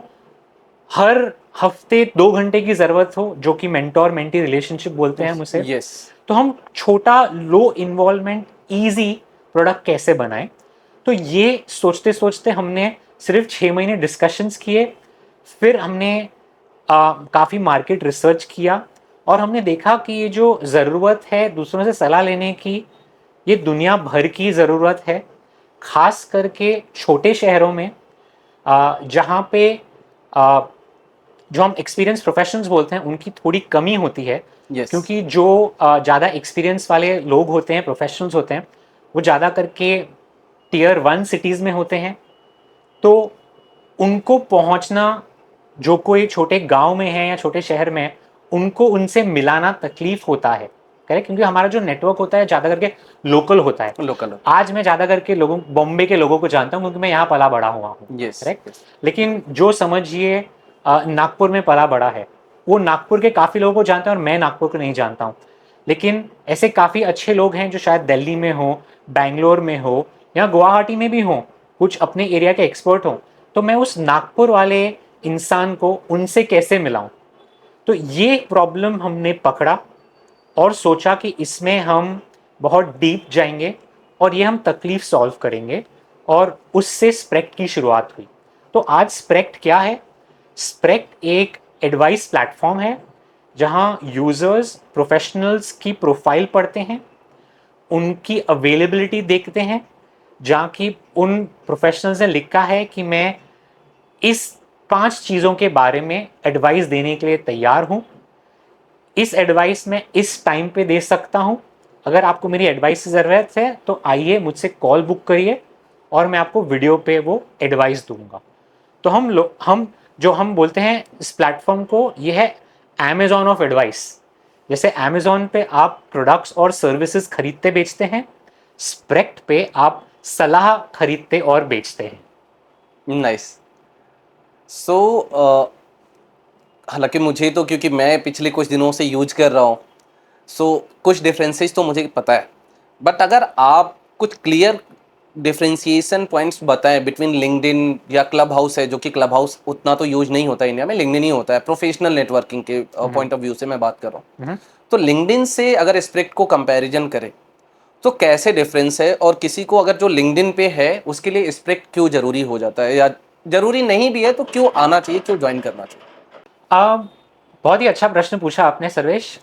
हर हफ्ते 2 घंटे की ज़रूरत हो, जो कि मेंटोर मेंटी रिलेशनशिप बोलते हैं हम उसे। यस। तो हम छोटा लो इन्वॉल्वमेंट ईजी प्रोडक्ट कैसे बनाएं। तो ये सोचते सोचते हमने सिर्फ 6 महीने डिस्कशंस किए। फिर हमने काफ़ी मार्केट रिसर्च किया और हमने देखा कि ये जो ज़रूरत है दूसरों से सलाह लेने की, ये दुनिया भर की ज़रूरत है। खास करके छोटे शहरों में, जहाँ पे जो हम एक्सपीरियंस प्रोफेशनल्स बोलते हैं उनकी थोड़ी कमी होती है। यस। क्योंकि जो ज़्यादा एक्सपीरियंस वाले लोग होते हैं, प्रोफेशनल्स होते हैं, वो ज़्यादा करके टियर 1 सिटीज़ में होते हैं। तो उनको पहुंचना, जो कोई छोटे गांव में है या छोटे शहर में है, उनको उनसे मिलाना तकलीफ होता है, करेक्ट, क्योंकि हमारा जो नेटवर्क होता है ज़्यादा करके लोकल होता है। लोकल। आज मैं ज़्यादा करके लोगों, बॉम्बे के लोगों को जानता हूँ क्योंकि मैं यहाँ पला बड़ा हुआ हूँ, यस। करेक्ट। लेकिन जो समझिए नागपुर में पला बड़ा है, वो नागपुर के काफ़ी लोगों को जानता है और मैं नागपुर को नहीं जानता हूँ। लेकिन ऐसे काफ़ी अच्छे लोग हैं जो शायद दिल्ली में हो, बैंगलोर में हो, या गुवाहाटी में भी हो, कुछ अपने एरिया के एक्सपर्ट हो। तो मैं उस नागपुर वाले इंसान को उनसे कैसे मिलाऊं। तो ये प्रॉब्लम हमने पकड़ा और सोचा कि इसमें हम बहुत डीप जाएंगे और ये हम तकलीफ सॉल्व करेंगे, और उससे स्प्रेक्ट की शुरुआत हुई। तो आज स्प्रेक्ट क्या है? स्प्रेक्ट एक एडवाइस प्लेटफॉर्म है जहां यूजर्स प्रोफेशनल्स की प्रोफाइल पढ़ते हैं, उनकी अवेलेबिलिटी देखते हैं, जहाँ की उन प्रोफेशनल्स ने लिखा है कि मैं इस 5 चीज़ों के बारे में एडवाइस देने के लिए तैयार हूँ, इस एडवाइस मैं इस टाइम पे दे सकता हूँ। अगर आपको मेरी एडवाइस की ज़रूरत है तो आइए मुझसे कॉल बुक करिए और मैं आपको वीडियो पे वो एडवाइस दूंगा। तो हम बोलते हैं इस प्लेटफॉर्म को, ये है अमेजॉन ऑफ एडवाइस। जैसे अमेजॉन पे आप प्रोडक्ट्स और सर्विसेज खरीदते बेचते हैं, स्प्रेक्ट पे आप सलाह खरीदते और बेचते हैं। नाइस। सो हालांकि मुझे तो, क्योंकि मैं पिछले कुछ दिनों से यूज कर रहा हूँ, सो कुछ डिफरेंसेस तो मुझे पता है। बट अगर आप कुछ क्लियर डिफरेंशिएशन पॉइंट्स बताएं बिटवीन लिंक्डइन या क्लब हाउस है, जो कि क्लब हाउस उतना तो यूज नहीं होता है इंडिया में, लिंक्डइन ही होता है, प्रोफेशनल नेटवर्किंग के पॉइंट ऑफ व्यू से मैं बात कर रहा हूँ। तो लिंक्डइन से अगर स्प्रेड को कंपैरिजन करें तो कैसे डिफरेंस है, और किसी को अगर जो लिंक्डइन पे है उसके लिए स्प्रेड क्यों जरूरी हो जाता है, या जरूरी नहीं भी है तो क्यों आना चाहिए, क्यों ज्वाइन करना चाहिए? बहुत ही अच्छा प्रश्न पूछा आपने सर्वेश।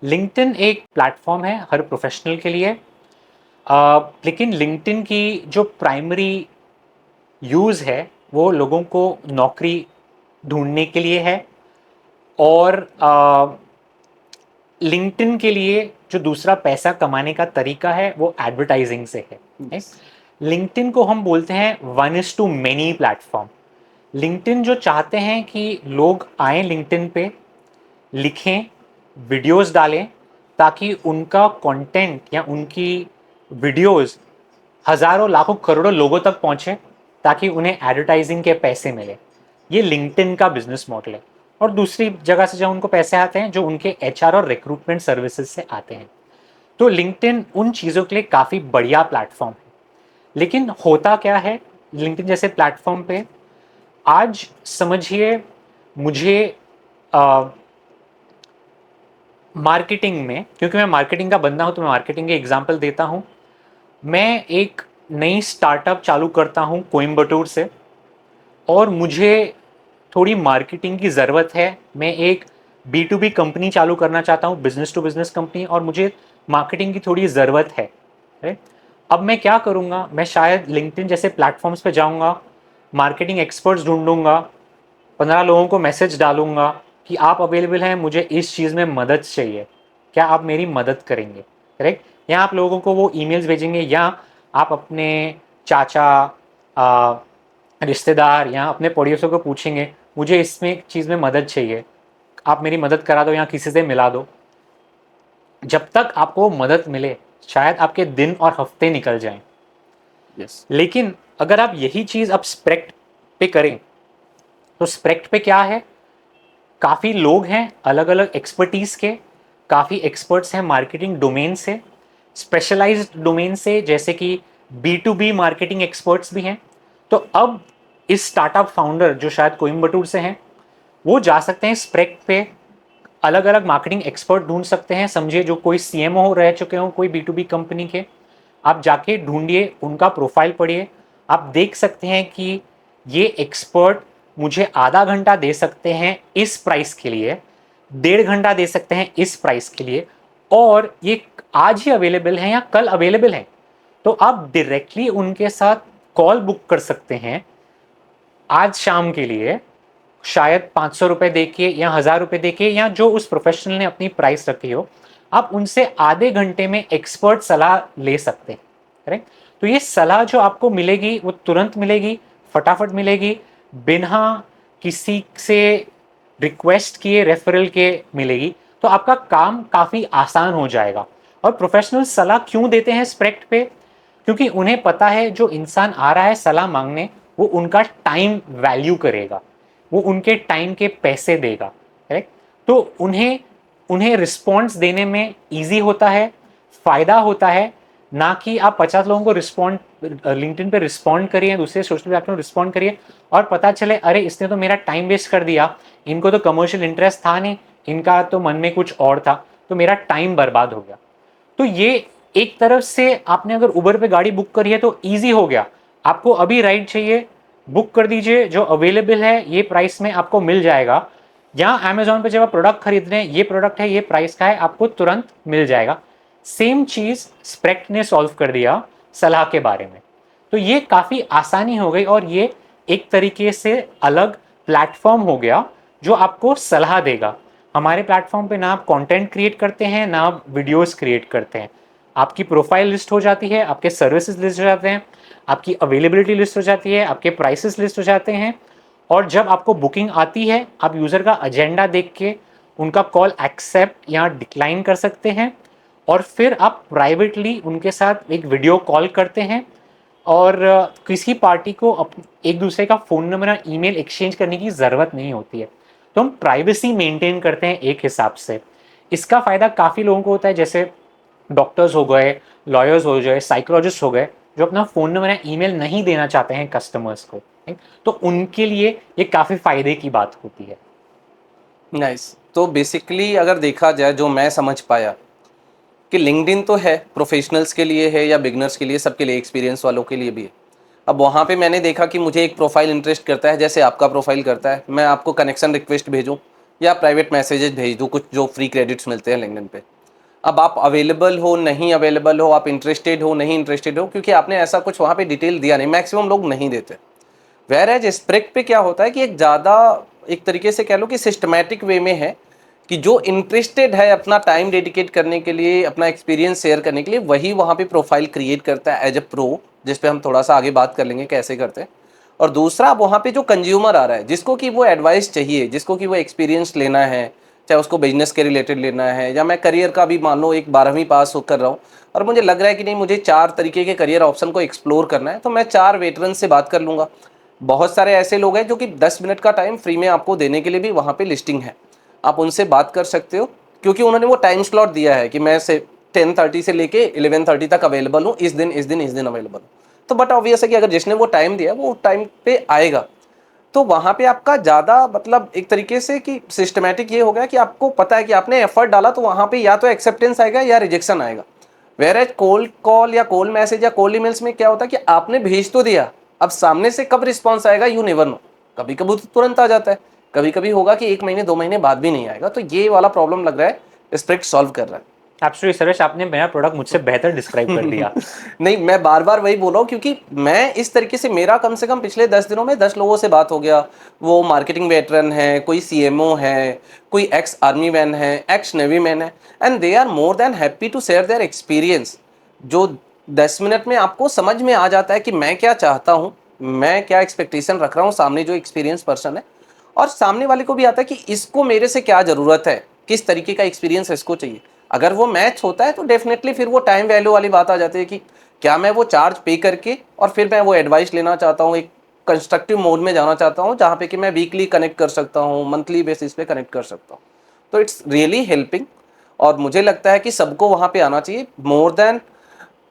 लिंक्डइन एक प्लेटफॉर्म है हर प्रोफेशनल के लिए, लेकिन लिंक्डइन की जो प्राइमरी यूज़ है वो लोगों को नौकरी ढूंढने के लिए है। और लिंक्डइन के लिए जो दूसरा पैसा कमाने का तरीका है वो एडवर्टाइजिंग से है। लिंक्डइन को हम बोलते हैं one is too many platform. LinkedIn जो चाहते हैं कि लोग आएँ लिंक्डइन पे, लिखें, वीडियोस डालें, ताकि उनका कंटेंट या उनकी वीडियोस हज़ारों लाखों करोड़ों लोगों तक पहुंचे, ताकि उन्हें एडवर्टाइजिंग के पैसे मिले। ये लिंक्डइन का बिजनेस मॉडल है। और दूसरी जगह से जो उनको पैसे आते हैं जो उनके एचआर और रिक्रूटमेंट सर्विसेज से आते हैं। तो लिंक्डइन उन चीज़ों के लिए काफ़ी बढ़िया प्लेटफॉर्म है। लेकिन होता क्या है लिंक्डइन जैसे प्लेटफॉर्म पे, आज समझिए मुझे मार्केटिंग में, क्योंकि मैं मार्केटिंग का बंदा हूं तो मैं मार्केटिंग के एग्जांपल देता हूं। मैं एक नई स्टार्टअप चालू करता हूं कोयम्बटूर से, और मुझे थोड़ी मार्केटिंग की ज़रूरत है। मैं एक B2B कंपनी चालू करना चाहता हूं, बिजनेस टू बिजनेस कंपनी, और मुझे मार्केटिंग की थोड़ी ज़रूरत है। राइट? अब मैं क्या करूंगा, मैं शायद लिंक्डइन जैसे प्लेटफॉर्म्स पे जाऊंगा, मार्केटिंग एक्सपर्ट्स ढूंढूंगा, 15 लोगों को मैसेज डालूंगा कि आप अवेलेबल हैं, मुझे इस चीज़ में मदद चाहिए, क्या आप मेरी मदद करेंगे? करेक्ट? या आप लोगों को वो ईमेल्स भेजेंगे, या आप अपने चाचा, रिश्तेदार या अपने पड़ोसियों को पूछेंगे मुझे इसमें एक चीज़ में मदद चाहिए, आप मेरी मदद करा दो या किसी से मिला दो। जब तक आपको मदद मिले शायद आपके दिन और हफ्ते निकल जाएं। यस। लेकिन अगर आप यही चीज़ आप स्प्रेक्ट पे करें, तो स्प्रेक्ट पे क्या है, काफ़ी लोग हैं अलग अलग एक्सपर्टीज़ के, काफ़ी एक्सपर्ट्स हैं मार्केटिंग डोमेन से, स्पेशलाइज्ड डोमेन से, जैसे कि B2B मार्केटिंग एक्सपर्ट्स भी हैं। तो अब इस स्टार्टअप फाउंडर जो शायद कोयम्बटूर से हैं, वो जा सकते हैं स्प्रेक्ट पे, अलग अलग मार्केटिंग एक्सपर्ट ढूंढ सकते हैं। समझिए जो कोई CMO रह चुके हों कोई B2B कंपनी के, आप जाके ढूंढिए, उनका प्रोफाइल पढ़िए, आप देख सकते हैं कि ये एक्सपर्ट मुझे आधा घंटा दे सकते हैं इस प्राइस के लिए, 1.5 घंटा दे सकते हैं इस प्राइस के लिए, और ये आज ही अवेलेबल है या कल अवेलेबल है। तो आप डायरेक्टली उनके साथ कॉल बुक कर सकते हैं आज शाम के लिए, शायद 500 रुपए देके या 1000 रुपए देके, या जो उस प्रोफेशनल ने अपनी प्राइस रखी हो, आप उनसे आधे घंटे में एक्सपर्ट सलाह ले सकते हैं। करेक्ट? तो ये सलाह जो आपको मिलेगी वो तुरंत मिलेगी, फटाफट मिलेगी, बिना किसी से रिक्वेस्ट किए रेफरल के मिलेगी। तो आपका काम काफ़ी आसान हो जाएगा। और प्रोफेशनल सलाह क्यों देते हैं स्प्रेक्ट पे? क्योंकि उन्हें पता है जो इंसान आ रहा है सलाह मांगने, वो उनका टाइम वैल्यू करेगा, वो उनके टाइम के पैसे देगा। करेक्ट? तो उन्हें उन्हें रिस्पॉन्स देने में ईजी होता है, फ़ायदा होता है। ना कि आप 50 लोगों को रिस्पॉन्ड लिंक्डइन पे रिस्पॉन्ड करिए, दूसरे सोशल प्लेटफॉर्म रिस्पॉन्ड करिए, और पता चले अरे इसने तो मेरा टाइम वेस्ट कर दिया, इनको तो कमर्शियल इंटरेस्ट था नहीं, इनका तो मन में कुछ और था, तो मेरा टाइम बर्बाद हो गया। तो ये एक तरफ से आपने अगर उबर पे गाड़ी बुक करी है तो ईजी हो गया, आपको अभी राइड चाहिए, बुक कर दीजिए, जो अवेलेबल है ये प्राइस में आपको मिल जाएगा। या अमेजोन पे जब आप प्रोडक्ट खरीद रहे हैं, ये प्रोडक्ट है ये प्राइस का है, आपको तुरंत मिल जाएगा। सेम चीज स्प्रेक्ट ने सॉल्व कर दिया सलाह के बारे में। तो ये काफ़ी आसानी हो गई, और ये एक तरीके से अलग प्लेटफॉर्म हो गया जो आपको सलाह देगा। हमारे प्लेटफॉर्म पे ना आप कंटेंट क्रिएट करते हैं ना आप वीडियोस क्रिएट करते हैं, आपकी प्रोफाइल लिस्ट हो जाती है, आपके सर्विसेज लिस्ट हो जाते हैं, आपकी अवेलेबिलिटी लिस्ट हो जाती है, आपके प्राइसेस लिस्ट हो जाते हैं। और जब आपको बुकिंग आती है आप यूज़र का एजेंडा देख के उनका कॉल एक्सेप्ट या डिक्लाइन कर सकते हैं, और फिर आप प्राइवेटली उनके साथ एक वीडियो कॉल करते हैं। और किसी पार्टी को एक दूसरे का फ़ोन नंबर या ईमेल एक्सचेंज करने की ज़रूरत नहीं होती है। तो हम प्राइवेसी मेंटेन करते हैं एक हिसाब से। इसका फायदा काफ़ी लोगों को होता है, जैसे डॉक्टर्स हो गए, लॉयर्स हो गए, साइकोलॉजिस्ट हो गए, जो अपना फ़ोन नंबर या ईमेल नहीं देना चाहते हैं कस्टमर्स को, ठीक? तो उनके लिए ये काफ़ी फ़ायदे की बात होती है। नाइस। तो बेसिकली अगर देखा जाए, जो मैं समझ पाया कि लिंक्डइन तो है, प्रोफेशनल्स के लिए है या बिगनर्स के लिए, सबके लिए, एक्सपीरियंस वालों के लिए भी है। अब वहाँ पे मैंने देखा कि मुझे एक प्रोफाइल इंटरेस्ट करता है, जैसे आपका प्रोफाइल करता है, मैं आपको कनेक्शन रिक्वेस्ट भेजूँ या प्राइवेट मैसेजेस भेज दूँ, कुछ जो फ्री क्रेडिट्स मिलते हैं लिंक्डइन पे। अब आप अवेलेबल हो, नहीं अवेलेबल हो, आप इंटरेस्टेड हो, नहीं इंटरेस्टेड हो, क्योंकि आपने ऐसा कुछ वहाँ पे डिटेल दिया नहीं, मैक्सिमम लोग नहीं देते। वेयर एज स्प्रेक पे क्या होता है कि एक ज़्यादा, एक तरीके से कह लो कि सिस्टमैटिक वे में है, कि जो इंटरेस्टेड है अपना टाइम डेडिकेट करने के लिए, अपना एक्सपीरियंस शेयर करने के लिए, वही वहाँ पे प्रोफाइल क्रिएट करता है एज ए प्रो, जिस पे हम थोड़ा सा आगे बात कर लेंगे कैसे करते हैं। और दूसरा, वहाँ पे जो कंज्यूमर आ रहा है, जिसको कि वो एडवाइस चाहिए, जिसको कि वो एक्सपीरियंस लेना है, चाहे उसको बिजनेस के रिलेटेड लेना है या मैं करियर का भी, मान लो एक 12वीं पास हो कर रहा हूँ और मुझे लग रहा है कि नहीं, मुझे 4 तरीके के करियर ऑप्शन को एक्सप्लोर करना है, तो मैं 4 वेटरन से बात कर लूँगा। बहुत सारे ऐसे लोग हैं जो कि 10 मिनट का टाइम फ्री में आपको देने के लिए भी वहाँ पे लिस्टिंग है, आप उनसे बात कर सकते हो, क्योंकि उन्होंने वो टाइम स्लॉट दिया है कि मैं से 10:30 से लेके 11:30 तक अवेलेबल हूँ, इस दिन अवेलेबल हूँ। तो बट ऑब्वियस है कि अगर जिसने वो टाइम दिया वो टाइम पे आएगा, तो वहाँ पे आपका ज़्यादा, मतलब एक तरीके से कि सिस्टमैटिक ये हो गया कि आपको पता है कि आपने एफर्ट डाला, तो वहाँ पे या तो एक्सेप्टेंस आएगा या रिजेक्शन आएगा। वेयर एज कोल्ड कॉल या कोल्ड मैसेज या कोल्ड ईमेल्स में क्या होता है कि आपने भेज तो दिया, अब सामने से कब रिस्पॉन्स आएगा यू नेवर नो। कभी कभी तो तुरंत आ जाता है, कभी कभी होगा कि 1 महीने 2 महीने बाद भी नहीं आएगा। तो ये वाला प्रॉब्लम लग रहा है स्प्रिक्ट सॉल्व कर रहा एब्सोल्युटली सुरेश, आपने मेरा प्रोडक्ट मुझसे बेहतर डिस्क्राइब कर है। दिया। नहीं, मैं बार बार वही बोल रहा हूँ, क्योंकि मैं इस तरीके से, मेरा कम से कम पिछले 10 दिनों में 10 लोगों से बात हो गया। वो मार्केटिंग वेटरन है, कोई सीएमओ है, कोई एक्स आर्मी मैन है, एक्स नेवी मैन है, and they are more than happy to share their experience. जो 10 मिनट में आपको समझ में आ जाता है कि मैं क्या चाहता हूँ, मैं क्या एक्सपेक्टेशन रख रहा हूँ सामने जो एक्सपीरियंस पर्सन है, और सामने वाले को भी आता है कि इसको मेरे से क्या ज़रूरत है, किस तरीके का एक्सपीरियंस इसको चाहिए। अगर वो मैच होता है तो डेफिनेटली फिर वो टाइम वैल्यू वाली बात आ जाती है कि क्या मैं वो चार्ज पे करके और फिर मैं वो एडवाइस लेना चाहता हूँ, एक कंस्ट्रक्टिव मोड में जाना चाहता हूँ, जहाँ पे कि मैं वीकली कनेक्ट कर सकता हूँ, मंथली बेसिस पे कनेक्ट कर सकता हूँ। तो इट्स रियली हेल्पिंग, और मुझे लगता है कि सबको वहाँ पे आना चाहिए। मोर देन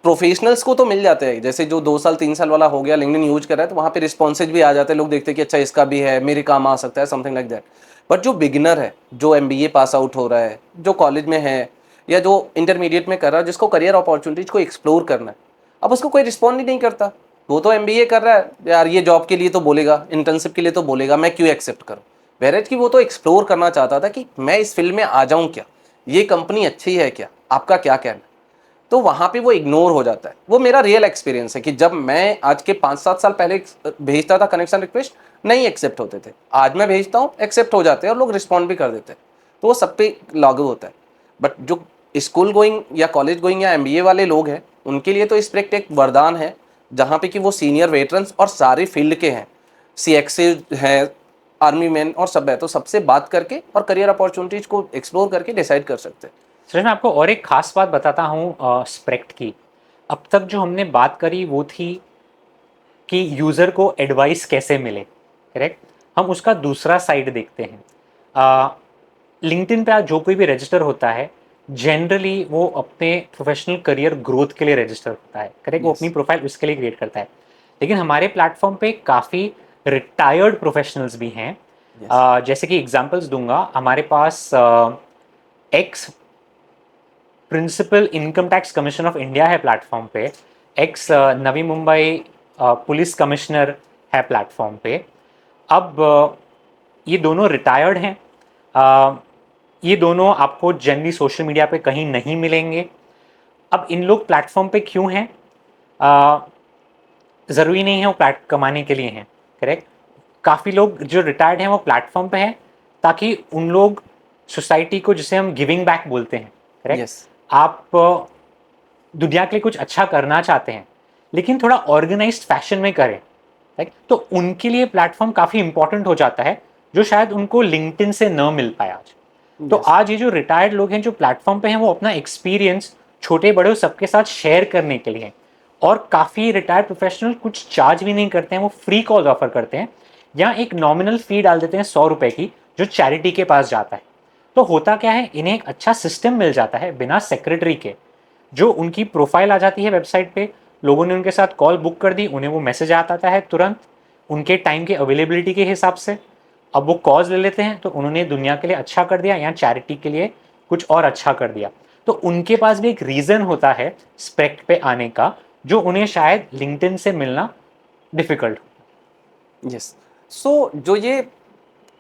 प्रोफेशनल्स को तो मिल जाते हैं, जैसे जो 2 साल 3 साल वाला हो गया लिंक्डइन यूज कर रहा है, तो वहाँ पे रिस्पॉन्सेज भी आ जाते हैं, लोग देखते हैं कि अच्छा इसका भी है, मेरे काम आ सकता है, समथिंग लाइक दैट। बट जो बिगिनर है, जो एमबीए पास आउट हो रहा है, जो कॉलेज में है या जो इंटरमीडिएट में कर रहा है, जिसको करियर अपॉर्चुनिटीज को एक्सप्लोर करना है, अब उसको कोई रिस्पॉन्ड ही नहीं करता। वो तो एमबीए कर रहा है, यार ये जॉब के लिए तो बोलेगा, इंटर्नशिप के लिए तो बोलेगा, मैं क्यों एक्सेप्ट करूँ। वेरेज कि वो तो एक्सप्लोर करना चाहता था कि मैं इस फील्ड में आ जाऊँ क्या, ये कंपनी अच्छी है क्या, आपका क्या कहना है। तो वहाँ पे वो इग्नोर हो जाता है। वो मेरा रियल एक्सपीरियंस है कि जब मैं आज के 5-7 साल पहले भेजता था कनेक्शन रिक्वेस्ट, नहीं एक्सेप्ट होते थे। आज मैं भेजता हूँ, एक्सेप्ट हो जाते हैं और लोग रिस्पॉन्ड भी कर देते हैं। तो वो सब पे लागू होता है। बट जो स्कूल गोइंग या कॉलेज गोइंग या एमबीए वाले लोग हैं, उनके लिए तो स्प्रेक्ट एक वरदान है, जहाँ पे कि वो सीनियर वेटरन्स और सारे फील्ड के हैं, सीएक्सी है, आर्मी मैन और सब है, तो सबसे बात करके और करियर अपॉर्चुनिटीज को एक्सप्लोर करके डिसाइड कर सकते हैं। सुरेश, मैं आपको और एक खास बात बताता हूँ स्प्रेक्ट की। अब तक जो हमने बात करी वो थी कि यूज़र को एडवाइस कैसे मिले, करेक्ट। हम उसका दूसरा साइड देखते हैं। लिंक्डइन पे आज जो कोई भी रजिस्टर होता है, जनरली वो अपने प्रोफेशनल करियर ग्रोथ के लिए रजिस्टर होता है, करेक्ट। वो यस। अपनी प्रोफाइल उसके लिए क्रिएट करता है। लेकिन हमारे प्लेटफॉर्म पे काफ़ी रिटायर्ड प्रोफेशनल्स भी हैं। यस। जैसे कि एग्जांपल्स दूंगा, हमारे पास ex principal income tax commission of India है प्लेटफॉर्म पे, ex Navi Mumbai police commissioner है प्लेटफॉर्म पे। अब ये दोनों रिटायर्ड हैं। ये दोनों आपको जनरली सोशल मीडिया पे कहीं नहीं मिलेंगे। अब इन लोग प्लेटफॉर्म पे क्यों हैं? ज़रूरी नहीं है वो प्लेट कमाने के लिए हैं, करेक्ट। काफ़ी लोग जो रिटायर्ड हैं वो प्लेटफॉर्म पे हैं ताकि उन लोग सोसाइटी को, जिसे हम गिविंग बैक बोलते हैं, करेक्ट। यस। आप दुनिया के लिए कुछ अच्छा करना चाहते हैं लेकिन थोड़ा ऑर्गेनाइज्ड फैशन में करें, राइट। तो उनके लिए प्लेटफॉर्म काफ़ी इंपॉर्टेंट हो जाता है, जो शायद उनको लिंक्डइन से न मिल पाए आज। तो यस। आज ये जो रिटायर्ड लोग हैं जो प्लेटफॉर्म पे हैं, वो अपना एक्सपीरियंस छोटे बड़े सबके साथ शेयर करने के लिए हैं। और काफ़ी रिटायर्ड प्रोफेशनल कुछ चार्ज भी नहीं करते हैं, वो फ्री कॉल्स ऑफर करते हैं या एक नॉमिनल फी डाल देते हैं 100 रुपए की, जो चैरिटी के पास जाता है। तो होता क्या है, इन्हें एक अच्छा सिस्टम मिल जाता है बिना सेक्रेटरी के, जो उनकी प्रोफाइल आ जाती है वेबसाइट पे, लोगों ने उनके साथ कॉल बुक कर दी, उन्हें वो मैसेज आता है तुरंत उनके टाइम के अवेलेबिलिटी के हिसाब से। अब वो कॉज ले लेते हैं, तो उन्होंने दुनिया के लिए अच्छा कर दिया या चैरिटी के लिए कुछ और अच्छा कर दिया। तो उनके पास भी एक रीज़न होता है स्पेक्ट पे आने का, जो उन्हें शायद लिंक्डइन से मिलना डिफिकल्ट। यस। सो जो ये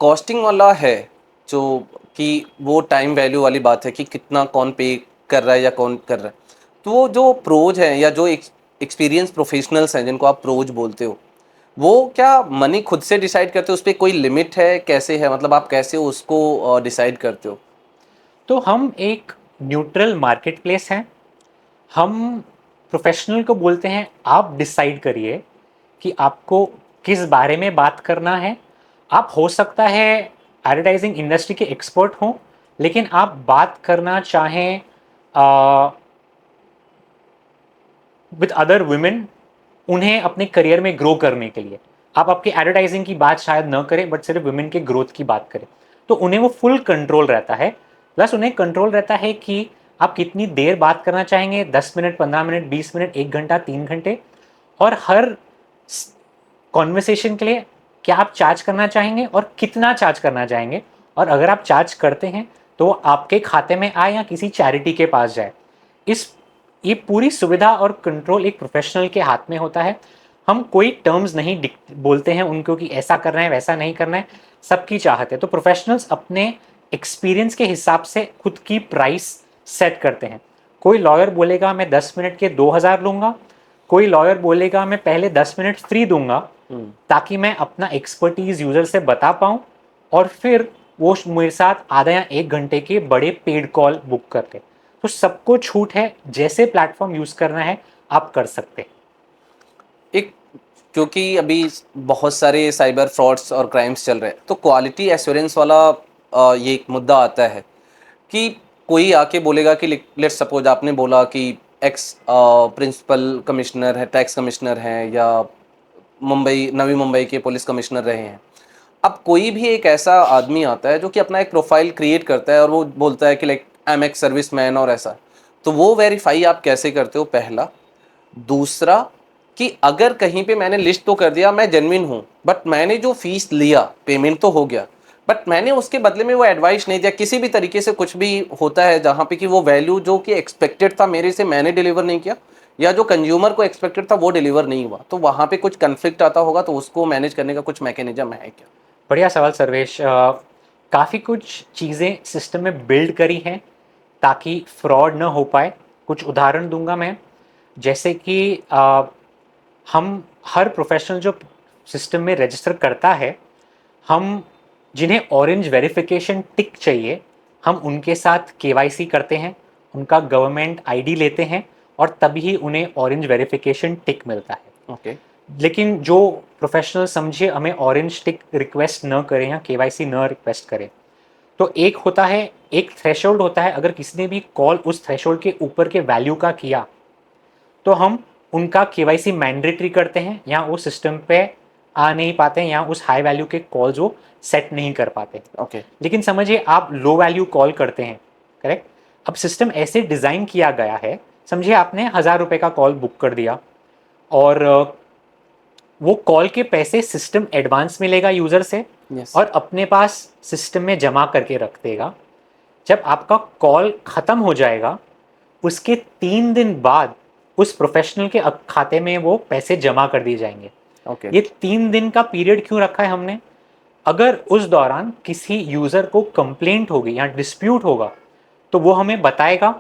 कॉस्टिंग वाला है, जो कि वो टाइम वैल्यू वाली बात है कि कितना कौन पे कर रहा है या कौन कर रहा है, तो वो जो प्रोज हैं या जो एक्सपीरियंस प्रोफेशनल्स हैं जिनको आप प्रोज बोलते हो, वो क्या मनी खुद से डिसाइड करते हो? उस पर कोई लिमिट है? कैसे है, मतलब आप कैसे उसको डिसाइड करते हो? तो हम एक न्यूट्रल मार्केट प्लेस हैं। हम प्रोफेशनल को बोलते हैं आप डिसाइड करिए कि आपको किस बारे में बात करना है। आप हो सकता है एडवर्टाइजिंग इंडस्ट्री के एक्सपर्ट हों, लेकिन आप बात करना चाहें विद अदर वुमेन, उन्हें अपने करियर में ग्रो करने के लिए। आप आपकी एडवर्टाइजिंग की बात शायद न करें, बट सिर्फ वुमेन के ग्रोथ की बात करें, तो उन्हें वो फुल कंट्रोल रहता है। प्लस उन्हें कंट्रोल रहता है कि आप कितनी देर बात करना चाहेंगे, 10 मिनट, 15 मिनट, 20 मिनट, 1 घंटा, 3 घंटे, और हर कॉन्वर्सेशन के लिए क्या आप चार्ज करना चाहेंगे और कितना चार्ज करना चाहेंगे। और अगर आप चार्ज करते हैं तो वो आपके खाते में आए या किसी चैरिटी के पास जाए। इस ये पूरी सुविधा और कंट्रोल एक प्रोफेशनल के हाथ में होता है। हम कोई टर्म्स नहीं बोलते हैं उनको कि ऐसा करना है वैसा नहीं करना है, सबकी चाहत है। तो प्रोफेशनल्स अपने एक्सपीरियंस के हिसाब से खुद की प्राइस सेट करते हैं। कोई लॉयर बोलेगा मैं 10 मिनट के 2,000 लूंगा, कोई लॉयर बोलेगा मैं पहले 10 मिनट फ्री दूंगा ताकि मैं अपना एक्सपर्टीज यूजर से बता पाऊं, और फिर वो मेरे साथ आधा या 1 घंटे के बड़े पेड कॉल बुक करते। तो सबको छूट है, जैसे प्लेटफॉर्म यूज करना है आप कर सकते हैं। एक, क्योंकि अभी बहुत सारे साइबर फ्रॉड्स और क्राइम्स चल रहे हैं, तो क्वालिटी एश्योरेंस वाला ये एक मुद्दा आता है कि कोई आके बोलेगा कि लेट्स सपोज आपने बोला कि एक्स प्रिंसिपल कमिश्नर है, टैक्स कमिश्नर हैं, या नवी मुंबई के पुलिस कमिश्नर रहे हैं। अब कोई भी एक ऐसा आदमी आता है जो कि अपना एक प्रोफाइल क्रिएट करता है और वो बोलता है कि like I am ex service man और ऐसा, तो वो वेरीफाई आप कैसे करते हो, पहला? दूसरा, कि अगर कहीं पे मैंने लिस्ट तो कर दिया मैं जेन्युइन हूँ, बट मैंने जो फीस लिया, पेमेंट तो हो गया, बट मैंने उसके बदले में वो एडवाइस नहीं दिया, किसी भी तरीके से कुछ भी होता है जहाँ पे कि वो वैल्यू जो कि एक्सपेक्टेड था मेरे से मैंने डिलीवर नहीं किया, या जो कंज्यूमर को एक्सपेक्टेड था वो डिलीवर नहीं हुआ, तो वहाँ पे कुछ कन्फ्लिक्ट आता होगा, तो उसको मैनेज करने का कुछ मैकेनिज्म है क्या? बढ़िया सवाल सर्वेश। काफ़ी कुछ चीज़ें सिस्टम में बिल्ड करी हैं ताकि फ्रॉड ना हो पाए। कुछ उदाहरण दूंगा मैं, जैसे कि हम हर प्रोफेशनल जो सिस्टम में रजिस्टर करता है, हम जिन्हें ऑरेंज वेरिफिकेशन टिक चाहिए, हम उनके साथ केवाईसी करते हैं, उनका गवर्नमेंट आईडी लेते हैं, और तभी उन्हें ऑरेंज वेरिफिकेशन टिक मिलता है। ओके। लेकिन जो प्रोफेशनल समझे हमें ऑरेंज टिक रिक्वेस्ट न करें या केवाईसी न रिक्वेस्ट करें, तो एक होता है, एक थ्रेशोल्ड होता है। अगर किसी ने भी कॉल उस थ्रेशोल्ड के ऊपर के वैल्यू का किया, तो हम उनका केवाईसी मैंडेटरी करते हैं, या वो सिस्टम पे आ नहीं पाते हैं, या उस हाई वैल्यू के कॉल्स वो सेट नहीं कर पाते। ओके। लेकिन समझिए आप लो वैल्यू कॉल करते हैं, करेक्ट। अब सिस्टम ऐसे डिज़ाइन किया गया है, समझिए आपने 1,000 रुपये का कॉल बुक कर दिया, और वो कॉल के पैसे सिस्टम एडवांस में लेगा यूज़र से, Yes. और अपने पास सिस्टम में जमा करके रख देगा। जब आपका कॉल ख़त्म हो जाएगा, उसके 3 दिन बाद उस प्रोफेशनल के खाते में वो पैसे जमा कर दिए जाएंगे। ओके। ये 3 दिन का पीरियड क्यों रखा है हमने? अगर उस दौरान किसी यूज़र को कंप्लेंट होगी या डिस्प्यूट होगा, तो वो हमें बताएगा,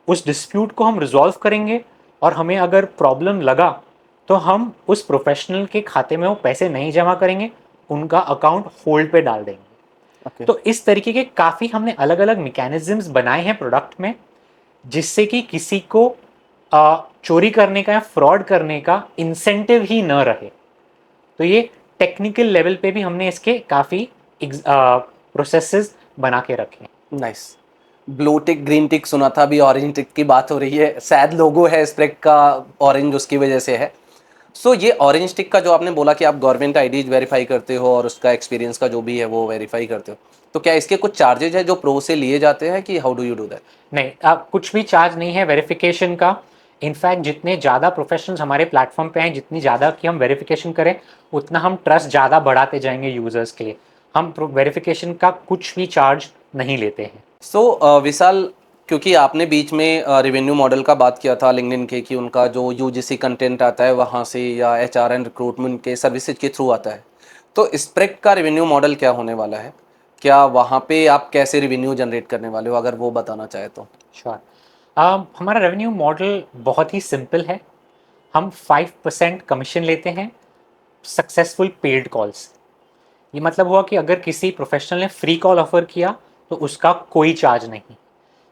उस डिस्प्यूट को हम रिजॉल्व करेंगे, और हमें अगर प्रॉब्लम लगा तो हम उस प्रोफेशनल के खाते में वो पैसे नहीं जमा करेंगे, उनका अकाउंट होल्ड पे डाल देंगे। ओके। तो इस तरीके के काफ़ी हमने अलग अलग मैकेनिज्म्स बनाए हैं प्रोडक्ट में, जिससे कि किसी को चोरी करने का या फ्रॉड करने का इंसेंटिव ही न रहे। तो ये टेक्निकल लेवल पे भी हमने इसके काफ़ी प्रोसेसेस बना के रखे हैं। नाइस। ब्लू टिक, ग्रीन टिक सुना था, अभी ऑरेंज टिक की बात हो रही है, शायद लोगो है स्प्रेक का ऑरेंज, उसकी वजह से है। सो ये ऑरेंज टिक का जो आपने बोला कि आप गवर्नमेंट आईडी वेरीफाई करते हो और उसका एक्सपीरियंस का जो भी है वो वेरीफाई करते हो, तो क्या इसके कुछ चार्जेज है जो प्रो से लिए जाते हैं कि how do you do that? नहीं, कुछ भी चार्ज नहीं है वेरिफिकेशन का। इनफैक्ट जितने ज़्यादा प्रोफेशनल्स हमारे प्लेटफॉर्म पे हैं, जितनी ज़्यादा कि हम वेरिफिकेशन करें, उतना हम ट्रस्ट ज़्यादा बढ़ाते जाएंगे यूज़र्स के लिए। हम वेरिफिकेशन का कुछ भी चार्ज नहीं लेते हैं। सो विशाल, क्योंकि आपने बीच में रेवेन्यू मॉडल का बात किया था लिंक्डइन के कि उनका जो यूजीसी कंटेंट आता है वहाँ से या एचआर एंड रिक्रूटमेंट के सर्विसेज के थ्रू आता है, तो स्प्रेक का रेवेन्यू मॉडल क्या होने वाला है? क्या वहाँ पे आप कैसे रेवेन्यू जनरेट करने वाले हो, अगर वो बताना चाहे तो? श्योर। हमारा रेवेन्यू मॉडल बहुत ही सिंपल है। हम 5% कमीशन लेते हैं सक्सेसफुल पेड कॉल्स। ये मतलब हुआ कि अगर किसी प्रोफेशनल ने फ्री कॉल ऑफर किया तो उसका कोई चार्ज नहीं,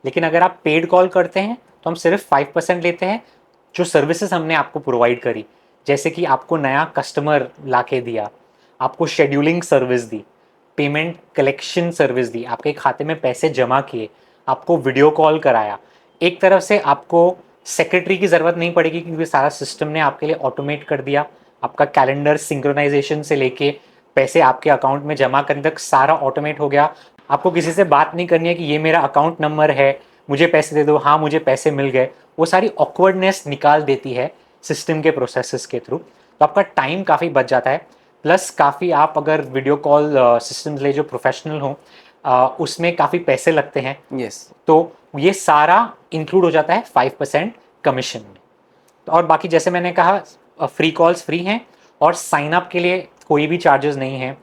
लेकिन अगर आप पेड कॉल करते हैं तो हम सिर्फ 5% लेते हैं जो सर्विसेज हमने आपको प्रोवाइड करी। जैसे कि आपको नया कस्टमर ला के दिया, आपको शेड्यूलिंग सर्विस दी, पेमेंट कलेक्शन सर्विस दी, आपके खाते में पैसे जमा किए, आपको वीडियो कॉल कराया। एक तरफ से आपको सेक्रेटरी की ज़रूरत नहीं पड़ेगी क्योंकि सारा सिस्टम ने आपके लिए ऑटोमेट कर दिया। आपका कैलेंडर सिंक्रोनाइजेशन से लेके पैसे आपके अकाउंट में जमा करने तक सारा ऑटोमेट हो गया। आपको किसी से बात नहीं करनी है कि ये मेरा अकाउंट नंबर है, मुझे पैसे दे दो, हाँ मुझे पैसे मिल गए। वो सारी ऑकवर्डनेस निकाल देती है सिस्टम के प्रोसेसेस के थ्रू। तो आपका टाइम काफ़ी बच जाता है। प्लस काफ़ी आप अगर वीडियो कॉल सिस्टम्स ले जो प्रोफेशनल हो, उसमें काफ़ी पैसे लगते हैं। यस। तो ये सारा इंक्लूड हो जाता है 5% कमीशन में। और बाकी जैसे मैंने कहा फ्री कॉल्स फ्री हैं और साइन अप के लिए कोई भी चार्जेस नहीं है,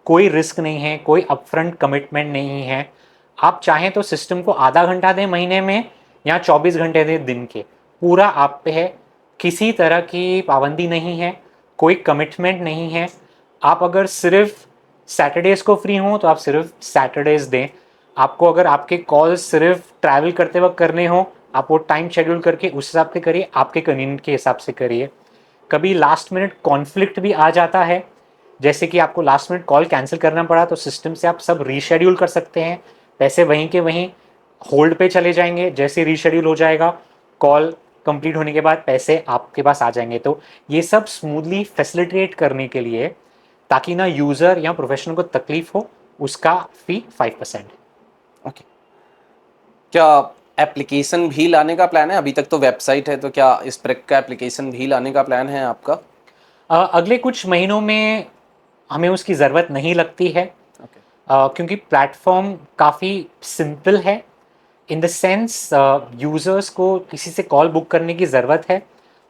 कोई रिस्क नहीं है, कोई अपफ्रंट कमिटमेंट नहीं है। आप चाहें तो सिस्टम को आधा घंटा दें महीने में या 24 घंटे दें दिन के, पूरा आप पे है। किसी तरह की पाबंदी नहीं है, कोई कमिटमेंट नहीं है। आप अगर सिर्फ सैटरडेज़ को फ्री हों तो आप सिर्फ सैटरडेज़ दें। आपको अगर आपके कॉल्स सिर्फ ट्रैवल करते वक्त करने हो, आप वो टाइम शेड्यूल करके उस हिसाब से करिए, आपके कन्वीनियंट के हिसाब से करिए। कभी लास्ट मिनट कॉन्फ्लिक्ट भी आ जाता है, जैसे कि आपको लास्ट मिनट कॉल कैंसिल करना पड़ा तो सिस्टम से आप सब रीशेड्यूल कर सकते हैं। पैसे वहीं के वहीं होल्ड पे चले जाएंगे। जैसे रीशेड्यूल हो जाएगा, कॉल कंप्लीट होने के बाद पैसे आपके पास आ जाएंगे। तो ये सब स्मूथली फैसिलिटेट करने के लिए, ताकि ना यूज़र या प्रोफेशनल को तकलीफ हो, उसका फी 5% है। ओके। क्या एप्लीकेशन भी लाने का प्लान है? अभी तक तो वेबसाइट है, तो क्या स्प्रेक का एप्लीकेशन भी लाने का प्लान है आपका? अगले कुछ महीनों में हमें उसकी ज़रूरत नहीं लगती है। ओके। क्योंकि प्लेटफॉर्म काफ़ी सिंपल है। इन द सेंस यूज़र्स को किसी से कॉल बुक करने की ज़रूरत है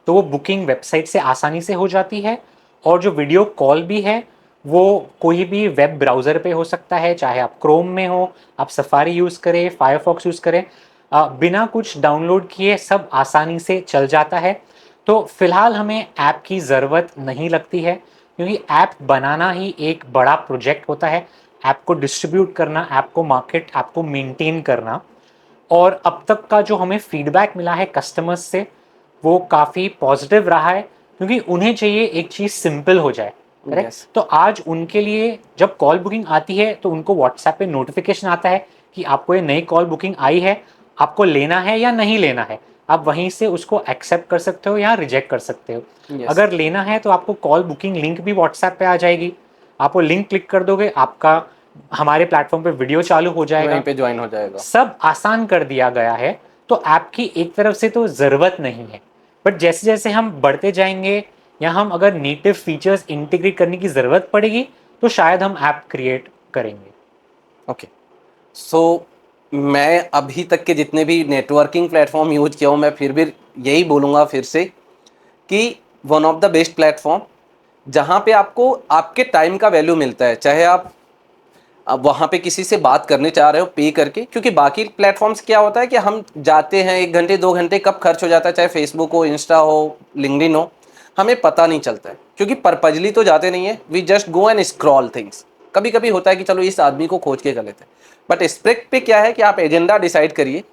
तो वो बुकिंग वेबसाइट से आसानी से हो जाती है। और जो वीडियो कॉल भी है वो कोई भी वेब ब्राउज़र पे हो सकता है, चाहे आप क्रोम में हो, आप सफारी यूज़ करें, फायरफॉक्स यूज़ करें, बिना कुछ डाउनलोड किए सब आसानी से चल जाता है। तो फ़िलहाल हमें ऐप की ज़रूरत नहीं लगती है क्योंकि ऐप बनाना ही एक बड़ा प्रोजेक्ट होता है। ऐप को डिस्ट्रीब्यूट करना, ऐप को मार्केट, ऐप को मेंटेन करना। और अब तक का जो हमें फीडबैक मिला है कस्टमर्स से वो काफ़ी पॉजिटिव रहा है क्योंकि उन्हें चाहिए एक चीज़ सिंपल हो जाए। करेक्ट। Yes. तो आज उनके लिए जब कॉल बुकिंग आती है तो उनको व्हाट्सएप पे नोटिफिकेशन आता है कि आपको ये नई कॉल बुकिंग आई है, आपको लेना है या नहीं लेना है। आप वहीं से उसको एक्सेप्ट कर सकते हो या रिजेक्ट कर सकते हो। Yes. अगर लेना है तो आपको कॉल बुकिंग लिंक भी व्हाट्सएप पे आ जाएगी। आप वो लिंक क्लिक कर दोगे, आपका हमारे प्लेटफॉर्म पे वीडियो चालू हो जाएगा, वहीं पे ज्वाइन हो जाएगा। सब आसान कर दिया गया है। तो ऐप की एक तरफ से तो ज़रूरत नहीं है, बट जैसे जैसे हम बढ़ते जाएंगे या हम अगर नेटिव फीचर्स इंटीग्रेट करने की ज़रूरत पड़ेगी तो शायद हम ऐप क्रिएट करेंगे। ओके। सो मैं अभी तक के जितने भी नेटवर्किंग प्लेटफॉर्म यूज किया हूँ, मैं फिर भी यही बोलूँगा फिर से कि one of the best platform जहाँ पे आपको आपके टाइम का वैल्यू मिलता है। चाहे आप अब वहाँ पे किसी से बात करने चाह रहे हो पे करके, क्योंकि बाकी प्लेटफॉर्म्स क्या होता है कि हम जाते हैं 1 घंटे 2 घंटे कब खर्च हो जाता है, चाहे फेसबुक हो, इंस्टा हो, लिंक्डइन हो, हमें पता नहीं चलता है क्योंकि पर्पजली तो जाते नहीं है। We just go and scroll things. कभी कभी होता है कि चलो इस आदमी को खोज के कर लेते हैं, बट स्प्रेक पे क्या है कि आप एजेंडा डिसाइड करिए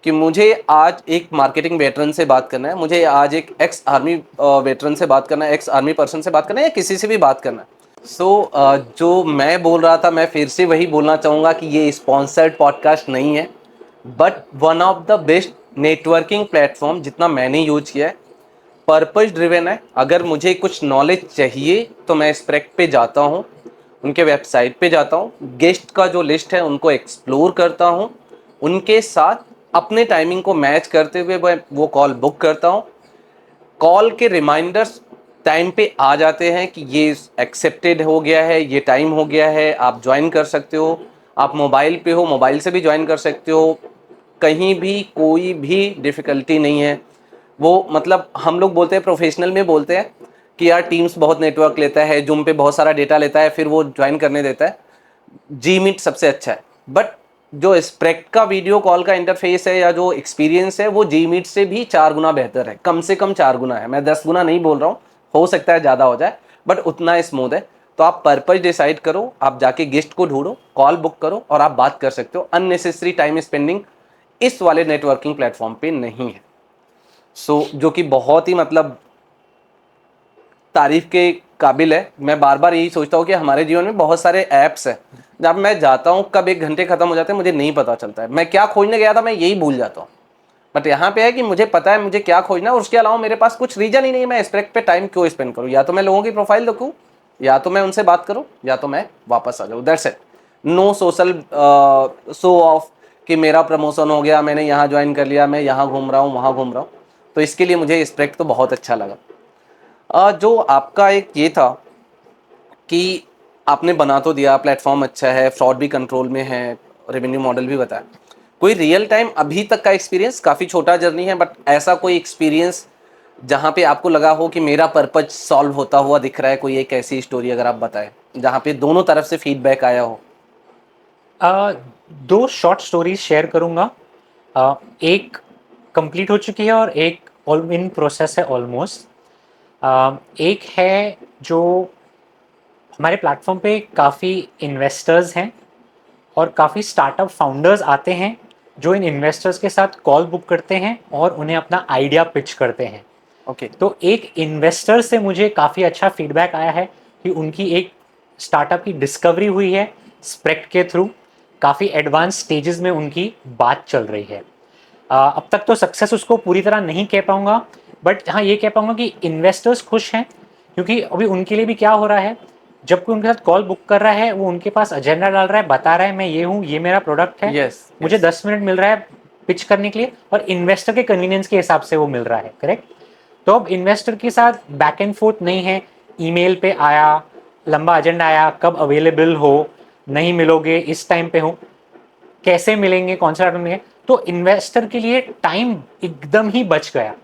कि मुझे आज एक मार्केटिंग वेटरन से बात करना है, मुझे आज एक एक्स आर्मी वेटरन से बात करना है, एक्स आर्मी पर्सन से बात करना है, या किसी से भी बात करना है। जो मैं बोल रहा था, मैं फिर से वही बोलना चाहूँगा कि ये स्पॉन्सर्ड पॉडकास्ट नहीं है, but one of the best networking platform जितना मैंने यूज किया है, पर्पस ड्रिवन है। अगर मुझे कुछ नॉलेज चाहिए तो मैं स्प्रेक पे जाता हूँ, उनके वेबसाइट पे जाता हूँ, गेस्ट का जो लिस्ट है उनको एक्सप्लोर करता हूँ, उनके साथ अपने टाइमिंग को मैच करते हुए मैं वो कॉल बुक करता हूँ। कॉल के रिमाइंडर्स टाइम पे आ जाते हैं कि ये एक्सेप्टेड हो गया है, ये टाइम हो गया है, आप ज्वाइन कर सकते हो। आप मोबाइल पे हो, मोबाइल से भी ज्वाइन कर सकते हो, कहीं भी कोई भी डिफ़िकल्टी नहीं है। वो मतलब हम लोग बोलते हैं, प्रोफेशनल में बोलते हैं कि यार टीम्स बहुत नेटवर्क लेता है, जूम पे बहुत सारा डेटा लेता है, फिर वो ज्वाइन करने देता है। जी मीट सबसे अच्छा है, बट जो स्प्रेक का वीडियो कॉल का इंटरफेस है या जो एक्सपीरियंस है वो जी मीट से भी 4 गुना बेहतर है, कम से कम 4 गुना है। मैं 10 गुना नहीं बोल रहा हूँ, हो सकता है ज़्यादा हो जाए, बट उतना स्मूथ है। तो आप पर्पज डिसाइड करो, आप जाके गेस्ट को ढूंढो, कॉल बुक करो और आप बात कर सकते हो। अननेसेसरी टाइम स्पेंडिंग इस वाले नेटवर्किंग प्लेटफॉर्म पे नहीं है। जो कि बहुत ही मतलब तारीफ के काबिल है। मैं बार बार यही सोचता हूँ कि हमारे जीवन में बहुत सारे ऐप्स हैं, जब मैं जाता हूँ कब 1 घंटे खत्म हो जाते हैं मुझे नहीं पता चलता है। मैं क्या खोजने गया था मैं यही भूल जाता हूँ। बट यहाँ पे है कि मुझे पता है मुझे क्या खोजना है, और उसके अलावा मेरे पास कुछ रीजन ही नहीं है मैं स्प्रेक पे टाइम क्यों स्पेंड करूँ। या तो मैं लोगों की प्रोफाइल देखूँ, या तो मैं उनसे बात करूँ, या तो मैं वापस आ जाऊँ। That's it. No social show off कि मेरा प्रमोशन हो गया, मैंने यहाँ ज्वाइन कर लिया, मैं यहाँ घूम रहा हूँ, वहाँ घूम रहा हूँ। तो इसके लिए मुझे स्प्रेक तो बहुत अच्छा लगा। जो आपका एक ये था कि आपने बना तो दिया, प्लेटफॉर्म अच्छा है, फ्रॉड भी कंट्रोल में है, रेवेन्यू मॉडल भी बताया। कोई रियल टाइम अभी तक का एक्सपीरियंस, काफ़ी छोटा जर्नी है, बट ऐसा कोई एक्सपीरियंस जहाँ पे आपको लगा हो कि मेरा पर्पज सॉल्व होता हुआ दिख रहा है, कोई एक ऐसी स्टोरी अगर आप बताएं जहाँ पे दोनों तरफ से फीडबैक आया हो। दो शॉर्ट स्टोरीज शेयर करूंगा। एक कंप्लीट हो चुकी है और एक इन प्रोसेस है ऑलमोस्ट। एक है जो हमारे प्लेटफॉर्म पे काफ़ी इन्वेस्टर्स हैं और काफ़ी स्टार्टअप फाउंडर्स आते हैं जो इन इन्वेस्टर्स के साथ कॉल बुक करते हैं और उन्हें अपना आइडिया पिच करते हैं। ओके। तो एक इन्वेस्टर से मुझे काफ़ी अच्छा फीडबैक आया है कि उनकी एक स्टार्टअप की डिस्कवरी हुई है स्प्रेक के थ्रू, काफ़ी एडवांस स्टेजेस में उनकी बात चल रही है। अब तक तो सक्सेस उसको पूरी तरह नहीं कह पाऊंगा, बट हाँ ये कह पाऊंगा कि इन्वेस्टर्स खुश हैं, क्योंकि अभी उनके लिए भी क्या हो रहा है, जब कोई उनके साथ कॉल बुक कर रहा है वो उनके पास एजेंडा डाल रहा है, बता रहा है मैं ये हूँ, ये मेरा प्रोडक्ट है, यस। मुझे 10 मिनट मिल रहा है पिच करने के लिए, और इन्वेस्टर के कन्वीनियंस के हिसाब से वो मिल रहा है, करेक्ट। तो अब इन्वेस्टर के साथ बैक एंड फोर्थ नहीं है, ईमेल पे आया, लंबा एजेंडा आया, कब अवेलेबल हो, नहीं मिलोगे, इस टाइम पे हो, कैसे मिलेंगे, कौन सा मिलेंगे। तो इन्वेस्टर के लिए टाइम एकदम ही बच गया।